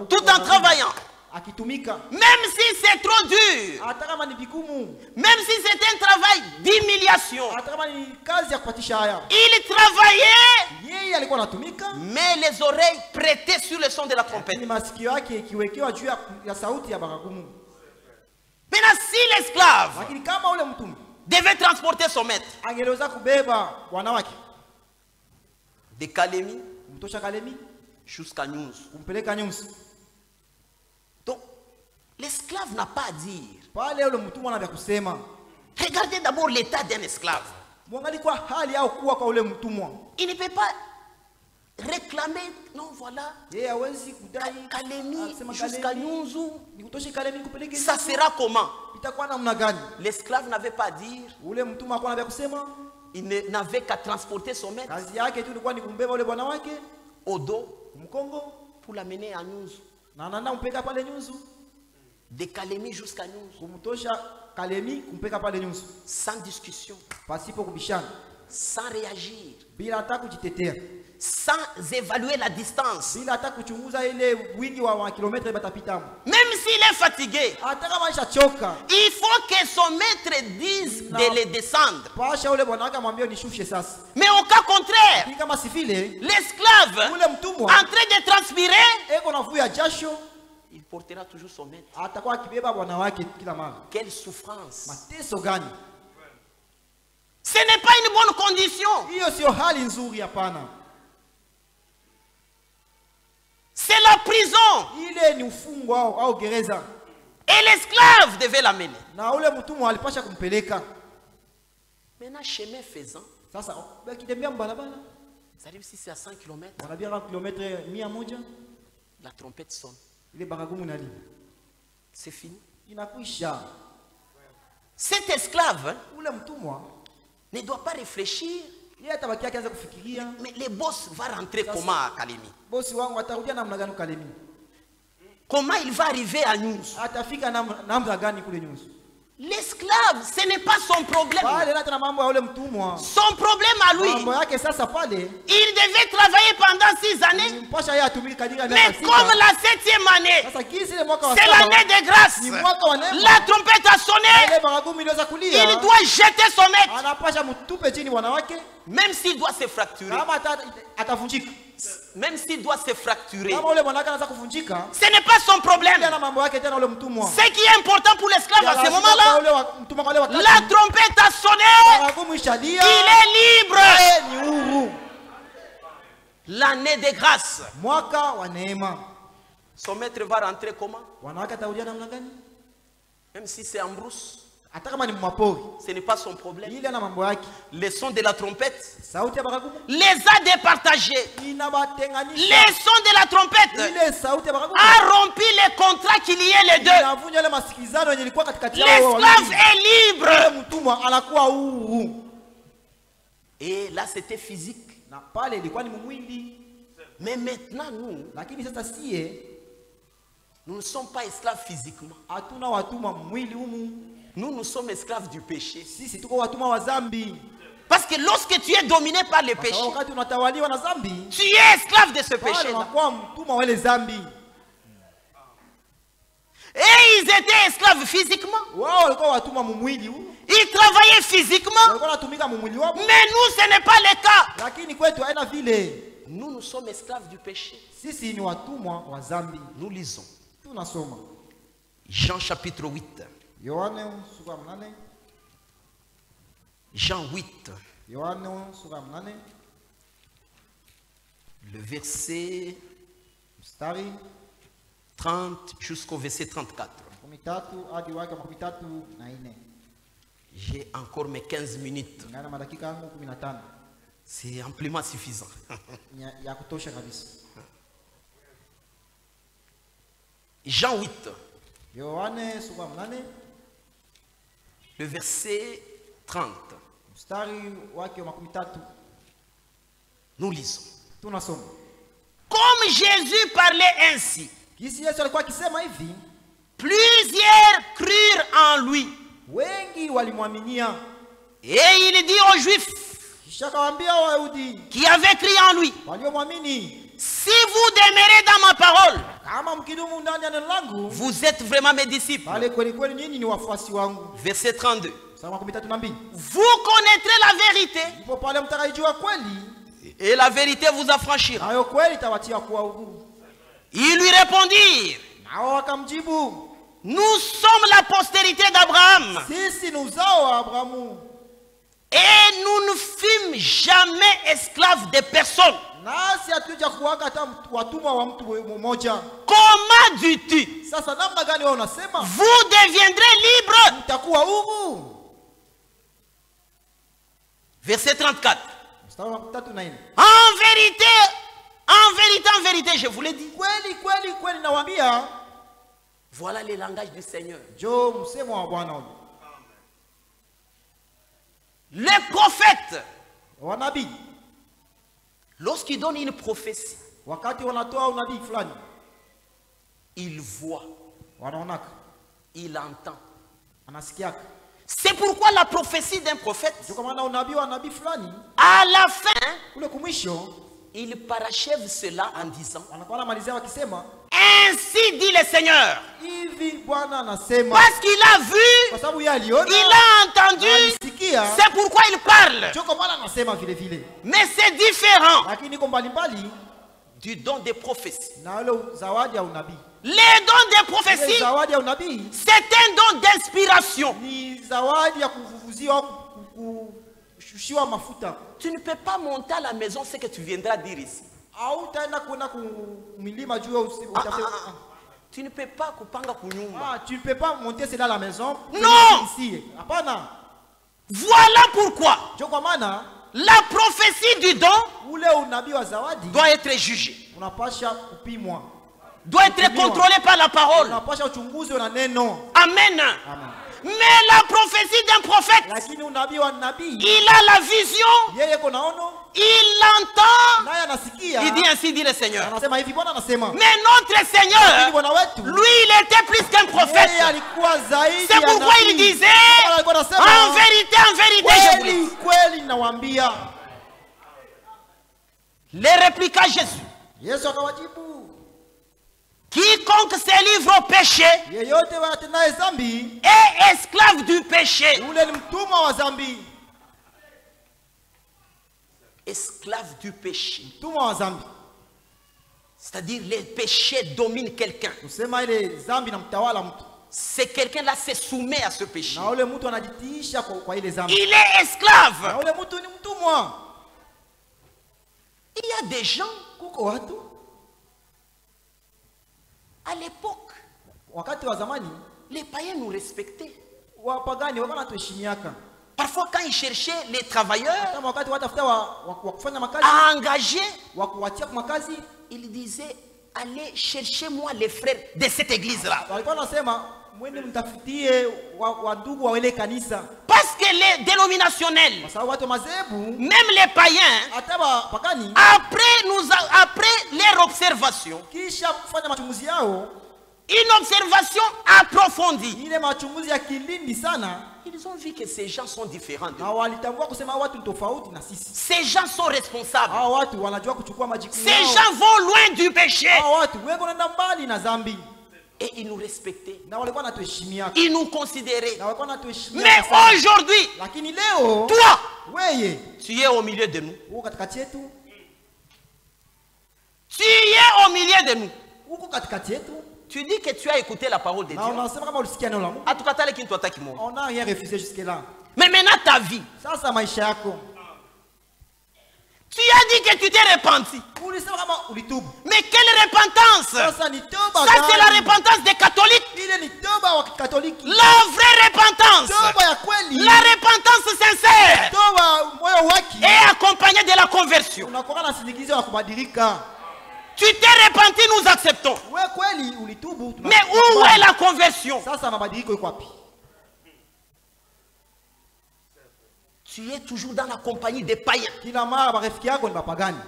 Speaker 1: Tout en travaillant. Même si c'est trop dur. Même si c'est un travail d'humiliation. Il travaillait. Mais les oreilles prêtaient sur le son de la trompette. Maintenant, si l'esclave devait transporter son maître de Kalemi jusqu'à Nyunzu, donc l'esclave n'a pas à dire. Regardez d'abord l'état d'un esclave. Il ne peut pas réclamer, non voilà, Kalemi jusqu'à Nyunzu, ça sera comment? L'esclave n'avait pas à dire. Il n'avait qu'à transporter son maître au dos pour l'amener à Nyunzu. De Kalemi jusqu'à Nyunzu. Sans discussion. Sans réagir. sans évaluer la distance.
Speaker 2: Bila hata kuchunguza ile wingi wa kilometre batapita.
Speaker 1: Même s'il est fatigué,
Speaker 2: Hata kama choka.
Speaker 1: il faut que son maître dise de le descendre.
Speaker 2: Pasha ule bwana wake amwambie nishushe sasa.
Speaker 1: Mais au cas contraire,
Speaker 2: Kama si vile,
Speaker 1: l'esclave
Speaker 2: ule mtumwa
Speaker 1: en train de transpirer,
Speaker 2: eko na vuya jasho,
Speaker 1: il portera toujours son maître.
Speaker 2: atakuwa akibeba bwana wake kila mara.
Speaker 1: Quelle souffrance.
Speaker 2: Mateso gani?
Speaker 1: Ce n'est pas une bonne condition.
Speaker 2: Hiyo sio hali nzuri, hapana.
Speaker 1: C'est la prison.
Speaker 2: Ile ni ufungo au gereza.
Speaker 1: Et l'esclave devait l'amener.
Speaker 2: Na ule mtumwa alipasha kumpeleka.
Speaker 1: Maintenant, chemin faisant,
Speaker 2: Sasa bakitembea mbalabala,
Speaker 1: ça arrive si c'est à 100 km,
Speaker 2: wanabia kilomita 100,
Speaker 1: la trompette sonne.
Speaker 2: ile baragumu nali.
Speaker 1: C'est fini.
Speaker 2: Inakwisha.
Speaker 1: Cet esclave
Speaker 2: Ule mtumwa
Speaker 1: ne doit pas réfléchir.
Speaker 2: yeye atabakia akaanza kufikiria,
Speaker 1: Mais le boss va rentrer comment à Kalemi?
Speaker 2: bosi wangu atarudia namna gani Kalemi?
Speaker 1: Comment il va arriver à Nyusu?
Speaker 2: Atafika namna gani kule Nyusu?
Speaker 1: L'esclave, ce n'est pas son problème.
Speaker 2: Pale hata na mambo ya ule mtumwa.
Speaker 1: Son problème à lui,
Speaker 2: Mambo yake sasa pale,
Speaker 1: il devait travailler pendant 6 années.
Speaker 2: mpasha yeye atumike kadiri
Speaker 1: Mais comme la 7e année,
Speaker 2: sasa kisi ile mwaka wa
Speaker 1: c'est l'année de grâce,
Speaker 2: ni mwaka wa neema.
Speaker 1: la trompette a sonné,
Speaker 2: Ile baragumu iliweza kulia.
Speaker 1: il doit jeter son maître.
Speaker 2: Anapasha mtupe chini bwana wake,
Speaker 1: Même s'il doit se fracturer,
Speaker 2: kama atavunjika.
Speaker 1: même s'il doit se fracturer,
Speaker 2: Kama ule bwana wake anaanza kuvunjika,
Speaker 1: ce n'est pas son problème.
Speaker 2: ana mambo yake tena ule mtumwa.
Speaker 1: Ce qui est important pour l'esclave à ce moment-là,
Speaker 2: la
Speaker 1: la trompette a sonné, il est libre.
Speaker 2: ni huru.
Speaker 1: L'année de grâce.
Speaker 2: Mwaka wa neema.
Speaker 1: Son maître va rentrer comment?
Speaker 2: Wanawake atarudia namna gani?
Speaker 1: Même si c'est en brousse,
Speaker 2: Hata kama ni mwapori,
Speaker 1: ce n'est pas son problème.
Speaker 2: ile ana mambo yake.
Speaker 1: Le son de la trompette
Speaker 2: Sauti ya baragumu
Speaker 1: les a départagés.
Speaker 2: inabatenganisha.
Speaker 1: Le son de la trompette
Speaker 2: Ile sauti ya baragumu
Speaker 1: a rompu les contrats qu'il y ait les deux.
Speaker 2: inavunja ile masikilizano yenye ilikuwa katikati yao.
Speaker 1: L'esclave est libre.
Speaker 2: Ule mtumwa anakuwa huru.
Speaker 1: Et là, c'était physique.
Speaker 2: Na pale ilikuwa ni mwili.
Speaker 1: Mais maintenant, nous,
Speaker 2: Lakini sasa sie
Speaker 1: nous ne sommes pas esclaves physiquement.
Speaker 2: hatuna watumwa mwili humu.
Speaker 1: Nous sommes esclaves du péché.
Speaker 2: Sisi tuko watumwa wa dhambi.
Speaker 1: Parce que lorsque tu es dominé par le péché,
Speaker 2: Wakati unatawaliwa na dhambi,
Speaker 1: tu es esclave de ce
Speaker 2: pale
Speaker 1: péché.
Speaker 2: unakuwa mtumwa wa ile dhambi.
Speaker 1: Et ils étaient esclaves physiquement.
Speaker 2: Wao walikuwa watumwa mwili humu.
Speaker 1: Ils travaillaient physiquement.
Speaker 2: Walikuwa wanatumika mwili wao.
Speaker 1: Mais nous, ce n'est pas le cas.
Speaker 2: Lakini kwetu haina vile.
Speaker 1: Nous sommes esclaves du péché.
Speaker 2: Sisi ni watumwa wa dhambi.
Speaker 1: Nous lisons
Speaker 2: Tunasoma
Speaker 1: Jean chapitre 8.
Speaker 2: Yohane sura 8.
Speaker 1: Jean 8,
Speaker 2: Yohane sura 8.
Speaker 1: le verset
Speaker 2: Mstari
Speaker 1: 30 jusqu'au verset 34.
Speaker 2: 13 hadi wake 34.
Speaker 1: J'ai encore mes 15 minutes.
Speaker 2: Ngana madakika yangu 15.
Speaker 1: C'est amplement suffisant.
Speaker 2: Ya kutosha kabisa.
Speaker 1: Jean 8,
Speaker 2: Yohane sura 8.
Speaker 1: le verset 30.
Speaker 2: Mstari wake 13.
Speaker 1: Nous lisons.
Speaker 2: Tunasoma.
Speaker 1: Comme Jésus parlait ainsi,
Speaker 2: Kisi Yesu alikuwa akisema hivi,
Speaker 1: plusieurs crurent en lui.
Speaker 2: wengi walimwaminia.
Speaker 1: Et il dit aux Juifs
Speaker 2: Kisha kawaambia Wayahudi
Speaker 1: qui avaient crié en lui,
Speaker 2: waliomwamini,
Speaker 1: si vous demeurez dans ma parole,
Speaker 2: kama mkidumu ndani ya neno langu,
Speaker 1: vous êtes vraiment mes disciples.
Speaker 2: bali kweli kweli nyinyi ni wafuasi wangu.
Speaker 1: Verset 32.
Speaker 2: Sura 32.
Speaker 1: Vous connaîtrez la vérité
Speaker 2: Ndipo pale mtakaijua kweli,
Speaker 1: et la vérité vous affranchira.
Speaker 2: nayo kweli itawatia kuwa huru.
Speaker 1: Ils lui répondirent,
Speaker 2: Nao wakamjibu,
Speaker 1: nous sommes la postérité d'Abraham
Speaker 2: sisi ni uzao wa Abrahamu,
Speaker 1: et nous ne fûmes jamais esclaves de personne.
Speaker 2: nasi hatuja kuwaka hata watumwa wa mtu mmoja.
Speaker 1: Comment dis-tu?
Speaker 2: Sasa namna gani wewe unasema
Speaker 1: Vous deviendrez libres.
Speaker 2: mtakuwa huru?
Speaker 1: Verset 34.
Speaker 2: Mstari wa 34.
Speaker 1: En vérité, en vérité, en vérité, je vous l'ai dit.
Speaker 2: Kweli kweli kweli nawaambia,
Speaker 1: Voilà le langage du Seigneur.
Speaker 2: jo msemo wa Bwana huyu.
Speaker 1: Les prophètes,
Speaker 2: Wanabii
Speaker 1: lorsqu'ils donnent une prophétie,
Speaker 2: wakati wanatoa unabii fulani,
Speaker 1: ils voient,
Speaker 2: wanaonaka,
Speaker 1: ils entendent.
Speaker 2: anasikiaka.
Speaker 1: C'est pourquoi la prophétie d'un prophète,
Speaker 2: Ndio kwa maana unabii wa nabii fulani
Speaker 1: à la fin,
Speaker 2: kule kumwisho
Speaker 1: Il parachève cela en disant,
Speaker 2: wanakuwa namalizia wakisema,
Speaker 1: ainsi dit le Seigneur.
Speaker 2: hivi Bwana anasema.
Speaker 1: Parce qu'il a vu,
Speaker 2: Kwa sababu yeye aliona,
Speaker 1: il a entendu,
Speaker 2: alisikia,
Speaker 1: c'est pourquoi il parle.
Speaker 2: Joko Bwana anasema vile vile.
Speaker 1: Mais c'est différent
Speaker 2: Lakini iko mbalimbali
Speaker 1: du don des prophéties.
Speaker 2: na ile zawadi ya unabii.
Speaker 1: Les dons des
Speaker 2: Ile
Speaker 1: prophéties,
Speaker 2: zawadi ya unabii
Speaker 1: c'est un don d'inspiration.
Speaker 2: ni zawadi ya kuvuvuziwa kushushiwa mafuta.
Speaker 1: Tu ne peux pas monter à la maison ce que tu viendras dire ici.
Speaker 2: Au utaenda kwenda kumilima juu ya
Speaker 1: Tu ne peux pas kupanga kunyumba.
Speaker 2: tu ne peux pas monter cela à la maison.
Speaker 1: Non.
Speaker 2: Ici. Hapana.
Speaker 1: Voilà pourquoi
Speaker 2: Ndio kwa maana
Speaker 1: la prophétie du don
Speaker 2: ule unabii wa zawadi
Speaker 1: doit être jugée,
Speaker 2: unapasha kupimwa.
Speaker 1: doit être contrôlée par la parole.
Speaker 2: Unapasha uchunguzi na neno.
Speaker 1: Amen.
Speaker 2: Amen.
Speaker 1: Mais la prophétie d'un prophète,
Speaker 2: Lakini unabii wa nabii
Speaker 1: il a la vision,
Speaker 2: yeye kuna ono,
Speaker 1: il l'entend,
Speaker 2: naye anasikia.
Speaker 1: il dit ainsi dit le Seigneur.
Speaker 2: Anasema hivi Bwana anasema.
Speaker 1: Mais notre
Speaker 2: Lakini
Speaker 1: Seigneur,
Speaker 2: Bwana wetu
Speaker 1: lui, il était plus qu'un
Speaker 2: yeye
Speaker 1: prophète.
Speaker 2: alikuwa zaidi
Speaker 1: C'est
Speaker 2: ya
Speaker 1: pourquoi il
Speaker 2: nabii.
Speaker 1: disait,
Speaker 2: Alikuwa anasema,
Speaker 1: en vérité, je vous
Speaker 2: kweli
Speaker 1: dis.
Speaker 2: kweli nawaambia.
Speaker 1: Les répliqua Jésus.
Speaker 2: Yesu akawajibu,
Speaker 1: Quiconque se livre au péché
Speaker 2: yeyote watendaye dhambi
Speaker 1: est esclave du péché.
Speaker 2: yule ni mtumwa wa dhambi.
Speaker 1: Esclave du péché.
Speaker 2: Mtumwa wa dhambi.
Speaker 1: C'est-à-dire les péchés dominent quelqu'un.
Speaker 2: Kusema ile dhambi na mtawala mtu.
Speaker 1: C'est quelqu'un-là se soumet à ce péché.
Speaker 2: Na ule mtu anajitiisha kwa ile dhambi.
Speaker 1: Il est esclave.
Speaker 2: Na ule mtu ni mtumwa.
Speaker 1: Il y a des gens,
Speaker 2: Kuko watu
Speaker 1: à l'époque,
Speaker 2: wakati wa zamani
Speaker 1: les païens nous respectaient.
Speaker 2: wapagani wakawa wanatuheshimiaka.
Speaker 1: Parfois, quand ils cherchaient les travailleurs
Speaker 2: Kama wakati watafuta wa kufanya makazi,
Speaker 1: à engager,
Speaker 2: wa kuwatia kwa makazi,
Speaker 1: ils disaient, allez chercher moi les frères de cette église-là.
Speaker 2: walikuwa wanasema mwende mtafutie wa ndugu wa ile kanisa.
Speaker 1: Parce que les dénominationnels,
Speaker 2: Kwa sababu watu wa madhehebu,
Speaker 1: même les païens,
Speaker 2: hata wapagani,
Speaker 1: après leur observation,
Speaker 2: kisha kufanya machunguzi yao,
Speaker 1: une observation approfondie,
Speaker 2: ile machunguzi ya kilindi sana,
Speaker 1: ils ont vu que ces gens sont différents de
Speaker 2: na
Speaker 1: nous.
Speaker 2: walitambua kusema hao watu ni tofauti na sisi.
Speaker 1: Ces gens sont responsables.
Speaker 2: Hao watu wanajua kuchukua majukumu
Speaker 1: Ces
Speaker 2: yao.
Speaker 1: gens vont loin du péché.
Speaker 2: Hao watu weko nenda mbali na dhambi.
Speaker 1: Et ils nous respectaient.
Speaker 2: Na walikuwa wanatuheshimia.
Speaker 1: Ils nous considéraient.
Speaker 2: Na walikuwa wanatuheshimia.
Speaker 1: Mais
Speaker 2: sana.
Speaker 1: aujourd'hui,
Speaker 2: Lakini leo,
Speaker 1: toi,
Speaker 2: weye,
Speaker 1: tu es au milieu de nous.
Speaker 2: uko katikati yetu.
Speaker 1: Tu es au milieu de nous.
Speaker 2: Uko katikati yetu.
Speaker 1: Tu dis que tu as écouté la parole de
Speaker 2: Na
Speaker 1: Dieu.
Speaker 2: unasema kama ulisikia neno la Mungu.
Speaker 1: Atukatale kintu ataki Mungu.
Speaker 2: On n'a rien refusé jusque-là.
Speaker 1: Mais maintenant ta vie,
Speaker 2: Sasa maisha yako.
Speaker 1: tu as dit que tu t'es repenti.
Speaker 2: Ulisema kama ulitubu.
Speaker 1: Mais quelle repentance?
Speaker 2: Sasa ni toba.
Speaker 1: Ça c'est la
Speaker 2: gani?
Speaker 1: repentance des catholiques.
Speaker 2: Ile ni toba wa Katoliki.
Speaker 1: La vraie repentance.
Speaker 2: Toba ya kweli.
Speaker 1: La repentance sincère
Speaker 2: Toba moyo waki.
Speaker 1: est accompagnée de la conversion.
Speaker 2: Unakuwa na sindikizo na kubadilika.
Speaker 1: Tu t'es repenti, nous acceptons.
Speaker 2: Wewe kweli ulitubu.
Speaker 1: Mais où est la conversion?
Speaker 2: Sasa mabadiliko iko wapi?
Speaker 1: Tu es toujours dans la compagnie des païens.
Speaker 2: Kila mara marafiki yako ni mapagani.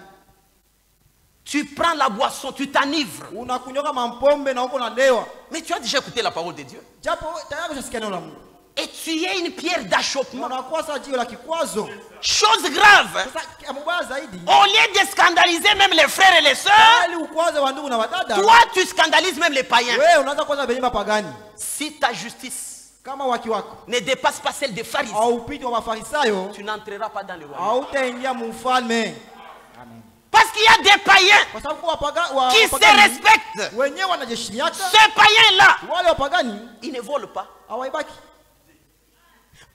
Speaker 1: Tu prends la boisson, tu t'enivres.
Speaker 2: Unakunywa mampombe na uko nalewa.
Speaker 1: Mais tu as déjà écouté la parole de Dieu.
Speaker 2: Japo tayari unasikia neno la Mungu.
Speaker 1: Et tu es une pierre d'achoppement.
Speaker 2: Unakuwa sasa jiwe la kikwazo.
Speaker 1: Chose grave.
Speaker 2: Sasa mbaya zaidi.
Speaker 1: Au lieu de scandaliser même les frères et les sœurs,
Speaker 2: Bali ukwaze wa ndugu na wadada.
Speaker 1: toi tu scandalises même les païens.
Speaker 2: Wewe unaanza kwanza benye mapagani.
Speaker 1: Si ta justice
Speaker 2: Kama waki wako
Speaker 1: ne dépasse pas celle des pharisiens,
Speaker 2: au upiti wa mafarisayo,
Speaker 1: tu n'entreras pas dans le royaume.
Speaker 2: hautaingia mufalme. Amen.
Speaker 1: Parce qu'il y a des païens
Speaker 2: Kwa sababu kwa
Speaker 1: qui se respectent.
Speaker 2: wenyewe wanajeshimiaka.
Speaker 1: Ces païens-là,
Speaker 2: Wale wapagani
Speaker 1: ils ne volent pas.
Speaker 2: hawaibaki.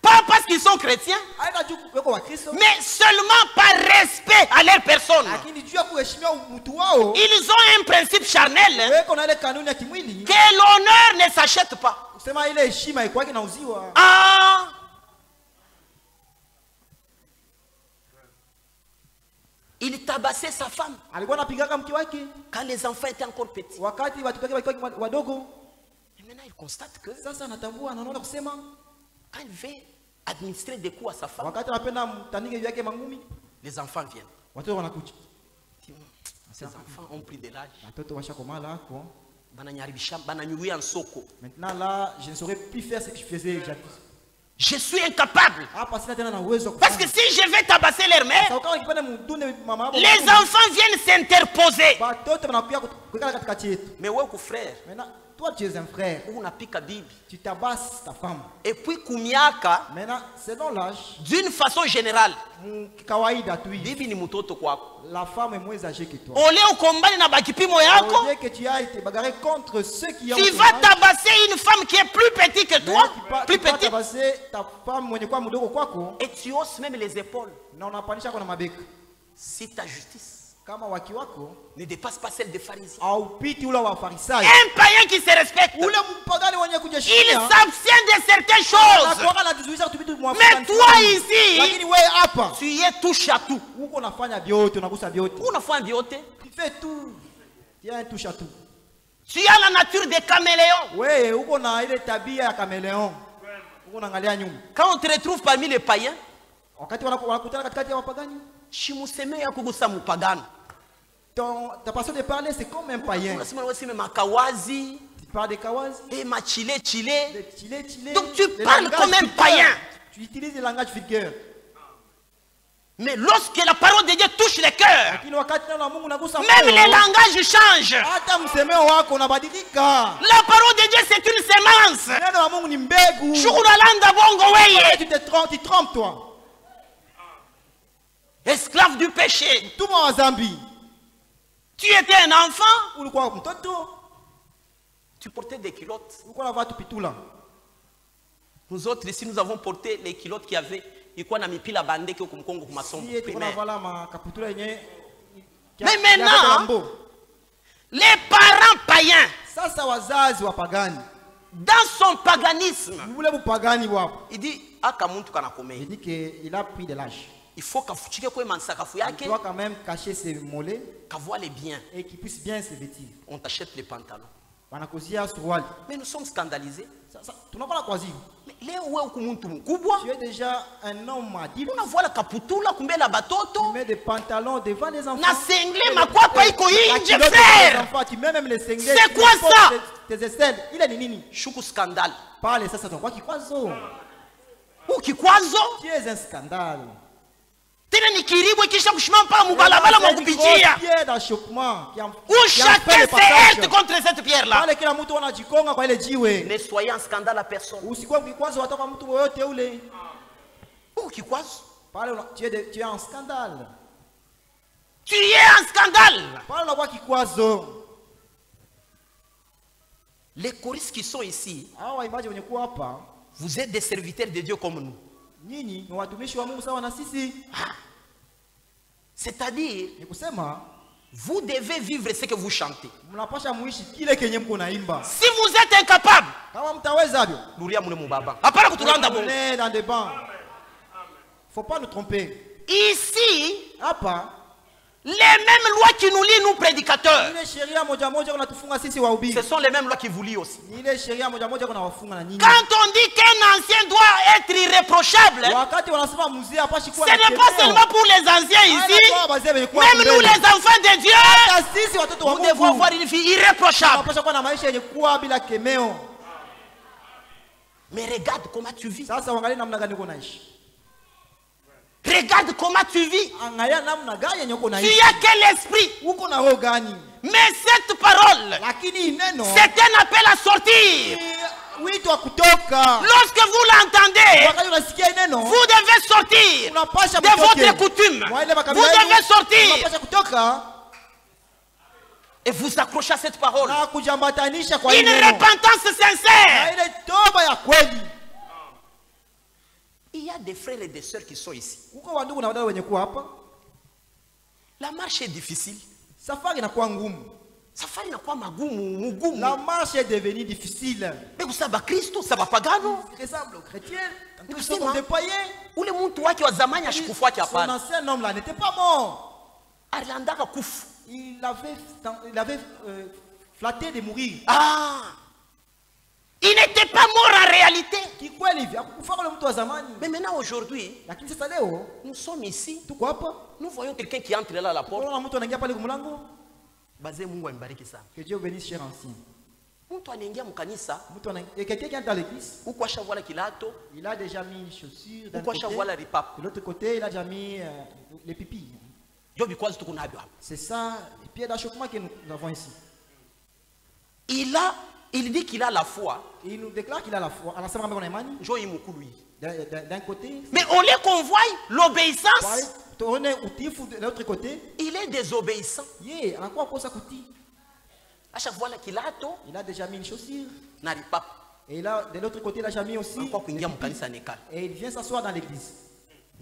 Speaker 1: Pas parce qu'ils sont chrétiens,
Speaker 2: Haina juu weko wa Kristo.
Speaker 1: mais seulement par respect à leur personne.
Speaker 2: Lakini juu ya kuheshimia mtu wao,
Speaker 1: Ils ont un principe charnel
Speaker 2: weko na ile kanuni ya kimwili.
Speaker 1: que l'honneur ne s'achète pas.
Speaker 2: Kusema ile heshima iko yake nauziwa.
Speaker 1: Ah! Il tabassait sa femme
Speaker 2: Alikuwa anapigaka mke wake
Speaker 1: quand les enfants étaient encore petits.
Speaker 2: wakati watu wake walikuwa wadogo.
Speaker 1: Et maintenant, il constate que
Speaker 2: Sasa anatambua anaona kusema
Speaker 1: quand il veut administrer des coups à sa femme,
Speaker 2: wakati anapenda mtanike juu yake mangumi,
Speaker 1: les enfants viennent.
Speaker 2: watoto wanakuja.
Speaker 1: Ces enfants ont pris de l'âge.
Speaker 2: Watoto washakomala hako.
Speaker 1: Bananyaribisha, bananyuia en soko.
Speaker 2: Maintenant là, je ne saurais plus faire ce que je faisais jadis.
Speaker 1: Je suis incapable. Parce que si je vais tabasser leur mère, les enfants viennent s'interposer. Mais ouais, frère.
Speaker 2: Toi, tu es un frère.
Speaker 1: Tu
Speaker 2: tabasses ta femme.
Speaker 1: Et puis, Kumiaka,
Speaker 2: selon l'âge,
Speaker 1: d'une façon générale,
Speaker 2: la femme est moins âgée que toi.
Speaker 1: Au lieu
Speaker 2: que tu ailles te bagarrer contre ceux qui ont
Speaker 1: tu vas tabasser une femme qui est plus petite que toi, plus petite.
Speaker 2: Ta femme,
Speaker 1: et tu hausses même les épaules. Si ta justice ne dépasse pas celle des pharisiens. Un païen qui se respecte, il s'abstient de certaines choses. Mais toi ici, tu y es touche à tout.
Speaker 2: Tu fais tout. Tu as un touche à tout.
Speaker 1: Tu as la nature des caméléons. Quand on te retrouve parmi les païens,
Speaker 2: ta façon de parler, c'est comme un païen. Tu parles de kawazi.
Speaker 1: Donc tu parles comme un païen.
Speaker 2: Tu utilises le langage vulgaire.
Speaker 1: Mais lorsque la parole de Dieu touche le cœur, même les langages changent. La parole de Dieu, c'est une semence.
Speaker 2: Tu te trompes, toi.
Speaker 1: Esclave du péché. Tu étais un enfant. Tu portais des culottes. Nous autres ici, nous avons porté les culottes qui avaient. Mais maintenant, les parents païens, dans son paganisme, il dit
Speaker 2: qu'il a pris de l'âge.
Speaker 1: Il faut qu'il
Speaker 2: doit quand même cacher ses mollets
Speaker 1: et
Speaker 2: qu'il puisse bien se vêtir.
Speaker 1: On t'achète les pantalons.
Speaker 2: Mais
Speaker 1: nous sommes scandalisés.
Speaker 2: Tu n'as pas la quasi.
Speaker 1: Tu
Speaker 2: es déjà un homme adulte.
Speaker 1: Tu
Speaker 2: mets des pantalons devant les enfants.
Speaker 1: Tu
Speaker 2: mets même les cinglés.
Speaker 1: C'est quoi ça?
Speaker 2: Tes aisselles. Il est nini.
Speaker 1: Scandale.
Speaker 2: Parle ça, ton quoi qui kwazo.
Speaker 1: Tu
Speaker 2: es un scandale.
Speaker 1: Où chacun s'est contre cette pierre-là.
Speaker 2: Ne
Speaker 1: soyez un scandale à personne.
Speaker 2: Tu es un scandale.
Speaker 1: Tu es un scandale. Les choristes qui sont ici, vous êtes des serviteurs de Dieu comme nous. C'est-à-dire, vous devez vivre ce que vous chantez. Si vous êtes incapable,
Speaker 2: faut pas nous tromper.
Speaker 1: Ici, les mêmes lois qui nous lient, nous prédicateurs, ce sont les mêmes lois qui vous lient aussi. Quand on dit qu'un ancien doit être irréprochable, ce n'est pas seulement pour les anciens ici, même nous les enfants de Dieu, nous devons avoir une vie irréprochable. Mais regarde comment tu vis. Regarde comment tu vis. Tu as quel esprit? Mais cette parole, c'est un appel à sortir. Lorsque vous l'entendez, vous devez sortir de votre coutume. Vous devez sortir et vous accrocher à cette parole. Une repentance sincère. Il y a des frères et des sœurs qui sont ici. La marche est difficile.
Speaker 2: La marche est devenue difficile.
Speaker 1: Mais vous savez, Christ, ça va pas gagner.
Speaker 2: Ressemble aux chrétiens. Nous sommes des païens.
Speaker 1: Son
Speaker 2: ancien homme là n'était pas mort. Il avait flatté de mourir.
Speaker 1: Il n'était pas mort en réalité. Mais maintenant, aujourd'hui, nous sommes ici. Nous voyons quelqu'un qui entre là à la porte.
Speaker 2: Que Dieu bénisse, cher ancien. Et quelqu'un qui est dans l'église, il a déjà mis une chaussure d'un
Speaker 1: côté,
Speaker 2: de l'autre côté, il a déjà mis les pipis. C'est ça, les pieds d'achoppement que nous avons ici.
Speaker 1: Il dit qu'il a la foi.
Speaker 2: Il nous déclare qu'il a la foi. D'un côté.
Speaker 1: Mais au lieu qu'on voie l'obéissance,
Speaker 2: de l'autre côté,
Speaker 1: il est désobéissant.
Speaker 2: À chaque fois qu'il a, il a déjà mis une chaussure. Et là, de l'autre côté, il a déjà mis aussi. Et il vient s'asseoir dans l'église.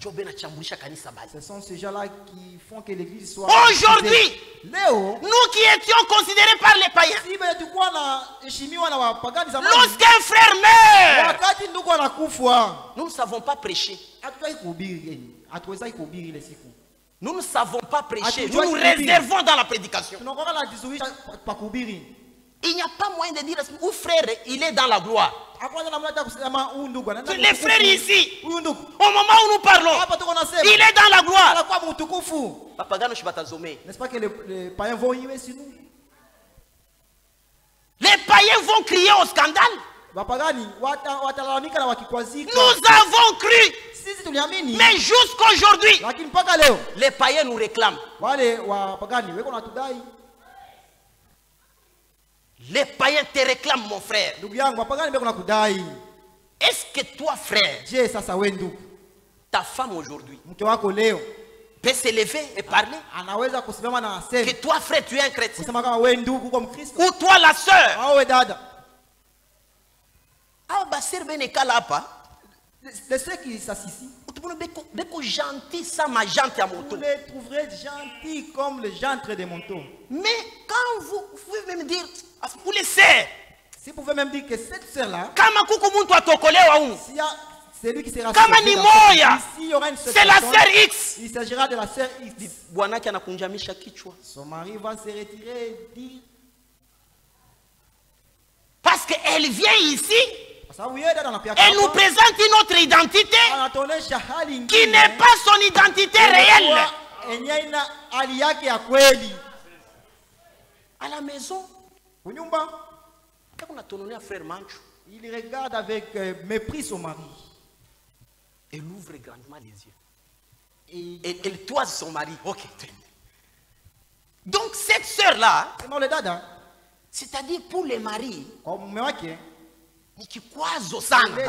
Speaker 2: Ce sont ces gens-là qui font que l'église soit.
Speaker 1: Aujourd'hui, nous qui étions considérés par les païens, lorsqu'un frère meurt, nous ne savons pas prêcher. Nous ne savons pas prêcher. Nous nous réservons dans la prédication. Il n'y a pas moyen de dire où frère, il est dans la gloire. Les frères ici, au moment où nous parlons, il est dans la gloire.
Speaker 2: N'est-ce pas que les païens vont y sur nous?
Speaker 1: Les païens vont crier au scandale. Nous avons cru. Mais jusqu'aujourd'hui, les païens nous réclament. Les païens te réclament, mon frère. Est-ce que toi, frère, ta femme aujourd'hui peut se lever et parler? Que toi, frère, tu es un chrétien. Ou toi, la sœur.
Speaker 2: Ceux qui s'assistent,
Speaker 1: vous
Speaker 2: les trouverez gentils comme les jantres des montons.
Speaker 1: Mais quand vous pouvez me dire, vous les sœurs,
Speaker 2: si vous pouvez même dire que cette sœur-là,
Speaker 1: s'il
Speaker 2: y a celui qui sera
Speaker 1: c'est la sœur X.
Speaker 2: Il s'agira de la sœur X. Son mari va se retirer et dire,
Speaker 1: parce qu'elle vient ici. Elle nous présente une autre identité qui n'est pas son identité réelle. À la maison,
Speaker 2: il regarde avec mépris son mari.
Speaker 1: Elle ouvre grandement les yeux. Et elle toise son mari. Ok. Donc cette sœur-là, c'est-à-dire pour les maris, qui croise au sang. Mais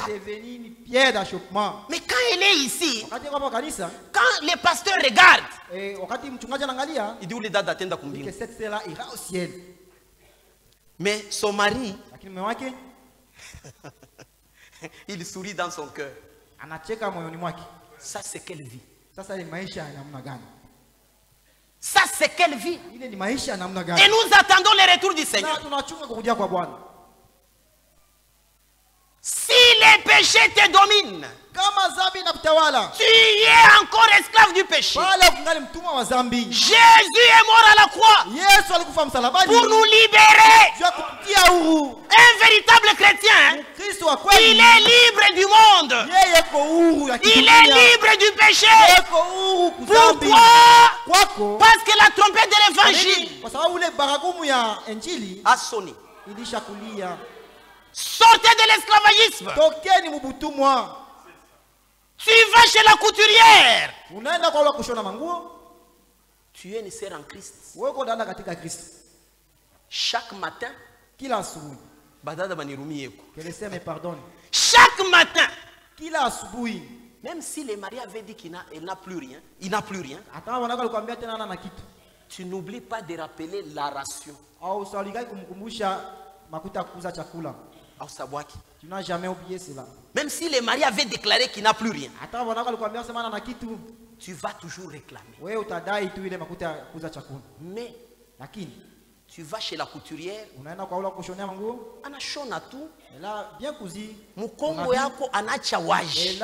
Speaker 1: quand elle est ici, quand les pasteurs regardent, il dit où les dates d'attendre
Speaker 2: que cette sœur-là ira au ciel.
Speaker 1: Mais son mari, il sourit dans son cœur. Ça, c'est quelle vie? Ça, c'est quelle vie? Et nous attendons le retour du Seigneur. Si les péchés te dominent, tu es encore esclave du péché. Jésus est mort à la croix pour nous libérer. Un véritable chrétien, il est libre du monde. Il est libre du péché. Pourquoi? Parce que la trompette de l'évangile a sonné. Sortez de l'esclavagisme. Tu vas chez la couturière. Tu es une sœur en Christ. Chaque matin,
Speaker 2: que le Seigneur me pardonne.
Speaker 1: Chaque matin, même si le mari avait dit qu'il n'a plus rien, tu n'oublies pas de rappeler la ration.
Speaker 2: Tu n'as jamais oublié cela.
Speaker 1: Même si le mari avait déclaré qu'il n'a plus rien, tu vas toujours réclamer. Mais tu vas chez la couturière, anashona tu, mukongo yako anacha waji.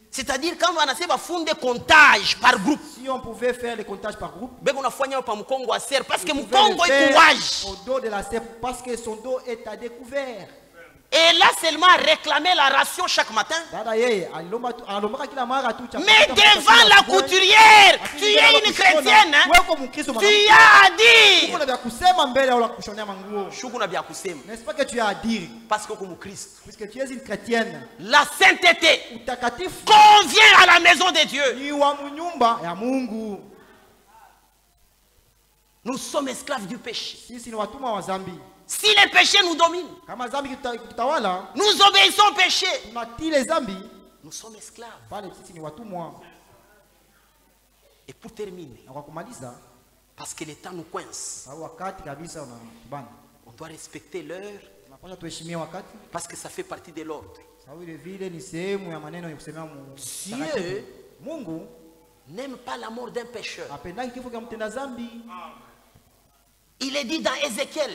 Speaker 1: C'est-à-dire quand on a fait des comptages par groupe.
Speaker 2: Si on pouvait faire les comptages par groupe,
Speaker 1: parce que mukongo est waji.
Speaker 2: Au dos de la serre parce que son dos est à découvert.
Speaker 1: Et là seulement réclamer la ration chaque matin. Mais devant la couturière, tu es une chrétienne. Hein? Tu as à dire.
Speaker 2: N'est-ce pas que tu as à dire?
Speaker 1: Parce que comme Christ,
Speaker 2: puisque tu es une chrétienne,
Speaker 1: la sainteté convient à la maison de Dieu. Nous sommes esclaves du péché. Si le péché nous domine, nous obéissons au péché. Nous sommes esclaves. Et pour terminer, parce que le temps nous coince, on doit respecter l'heure, parce que ça fait partie de l'ordre. Dieu n'aime pas la mort d'un pécheur. Il est dit dans Ézéchiel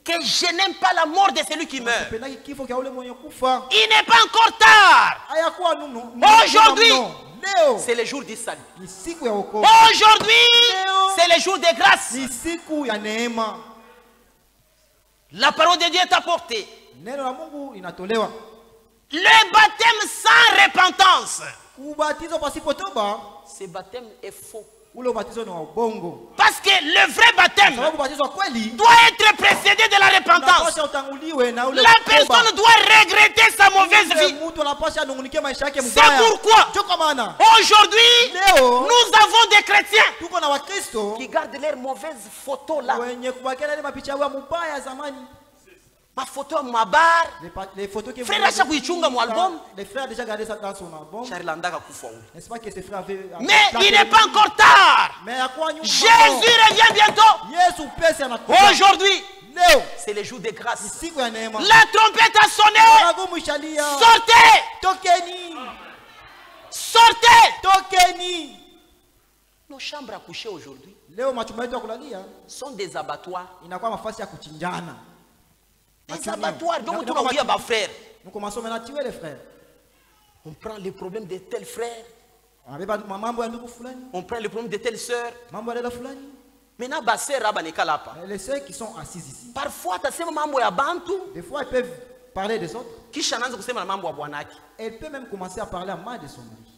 Speaker 1: que je n'aime pas la mort de celui qui meurt. Il n'est pas encore tard. Aujourd'hui, c'est le jour du salut. Aujourd'hui, c'est le jour de grâce. La parole de Dieu est apportée. Le baptême sans repentance, ce baptême est faux. Parce que le vrai baptême doit être précédé de la repentance. La personne doit regretter sa mauvaise vie. C'est pourquoi aujourd'hui nous avons des chrétiens qui gardent leurs mauvaises photos là. Ma photo à ma barre. Frère Acha kuichunga mon album.
Speaker 2: Les frères déjà gardé ça dans son album.
Speaker 1: N'est-ce pas que ses frères avaient... Mais il n'est pas encore tard. Jésus revient bientôt. Aujourd'hui, c'est le jour de grâce. La trompette a sonné. Sortez. Sortez. Nos chambres à coucher aujourd'hui sont des abattoirs. Des abattoirs. Donc tu n'as pas frère.
Speaker 2: Nous commençons maintenant à tuer les frères.
Speaker 1: On prend les problèmes de tel frère. On prend les problèmes de telle sœur. Maintenant,
Speaker 2: les sœurs qui sont assises ici,
Speaker 1: parfois,
Speaker 2: des fois, elles peuvent parler des autres.
Speaker 1: Elle
Speaker 2: peut même commencer à parler à mal de son mari.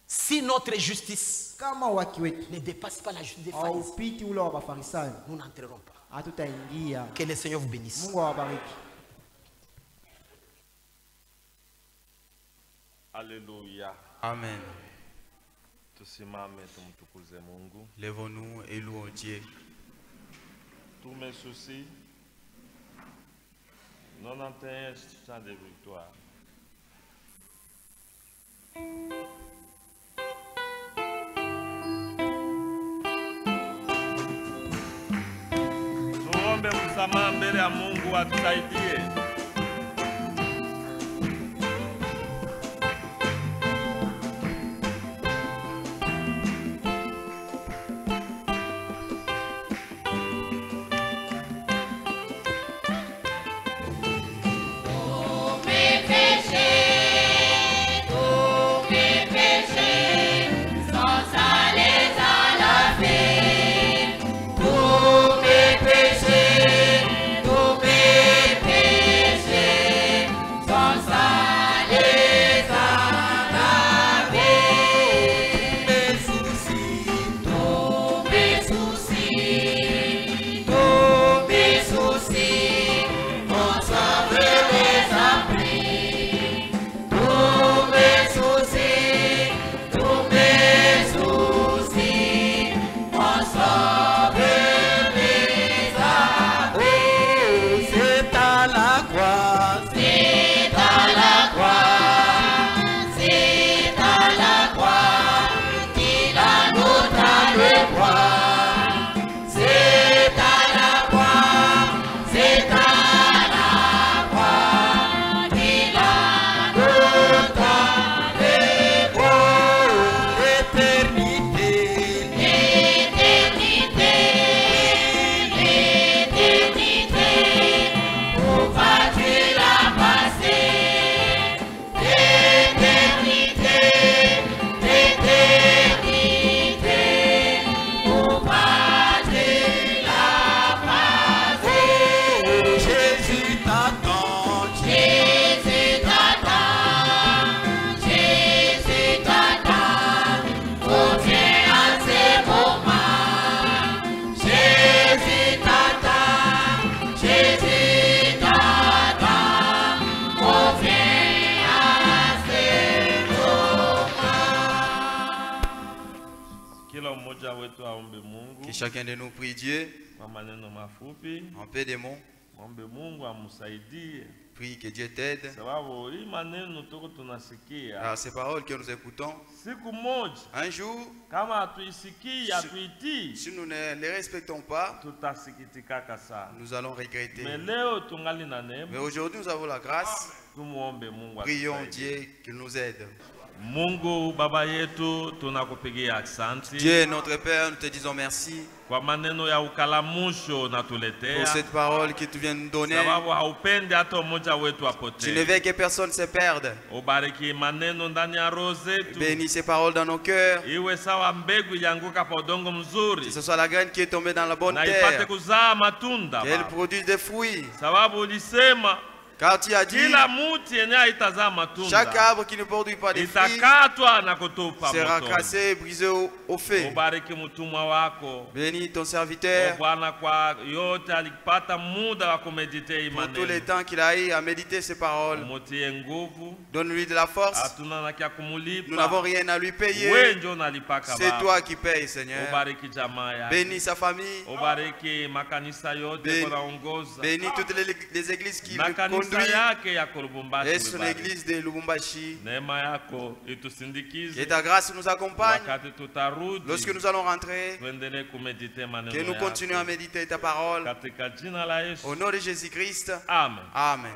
Speaker 1: Si notre justice ne dépasse pas la justice des pharisiens, nous n'entrerons pas. Que le Seigneur vous bénisse.
Speaker 3: Alléluia.
Speaker 4: Amen.
Speaker 3: Lèvons-nous et louons Dieu. Tous mes soucis, 91 chants de victoire. Tuombe msamaha mbele ya Mungu atusaidie.
Speaker 5: Tous mes péchés,
Speaker 4: Que chacun de nous prie Dieu en peu de mots. Prie que Dieu t'aide. Alors, ces paroles que nous écoutons, un jour, si nous ne les respectons pas, nous allons regretter. Mais aujourd'hui, nous avons la grâce. Prions Dieu qu'il nous aide.
Speaker 3: Mungu baba yetu tunakupigia asante.
Speaker 4: Dieu notre Père, nous te disons merci
Speaker 3: kwa maneno ya ukalamusho natuletea.
Speaker 4: Pour cette parole que tu viens nous donner.
Speaker 3: Sababu haupendi hata mmoja wetu apotee.
Speaker 4: Tu ne veux que personne se perde.
Speaker 3: Ubariki maneno ndani ya roho zetu.
Speaker 4: Bénis ces paroles dans nos cœurs.
Speaker 3: Iwe sawa mbegu yanguka pa udongo mzuri.
Speaker 4: Que ce soit la graine qui est tombée dans la bonne
Speaker 3: na
Speaker 4: terre.
Speaker 3: ipate kuzaa matunda.
Speaker 4: Qu'elle produise des fruits.
Speaker 3: Sababu ulisema
Speaker 4: car tu as dit,
Speaker 3: chaque
Speaker 4: arbre qui ne produit pas de fruits sera cassé et brisé au feu. Bénis ton serviteur pour tous les temps qu'il a eu à méditer ces paroles. Donne-lui de la force. Nous n'avons rien à lui payer. C'est toi qui payes, Seigneur. Bénis sa famille. Bénis toutes les églises qui le conduisent. Et son église de Lubumbashi. Que ta grâce nous accompagne lorsque nous allons rentrer. Que nous continuons à méditer ta parole. Au nom de Jésus-Christ.
Speaker 3: Amen.
Speaker 4: Amen.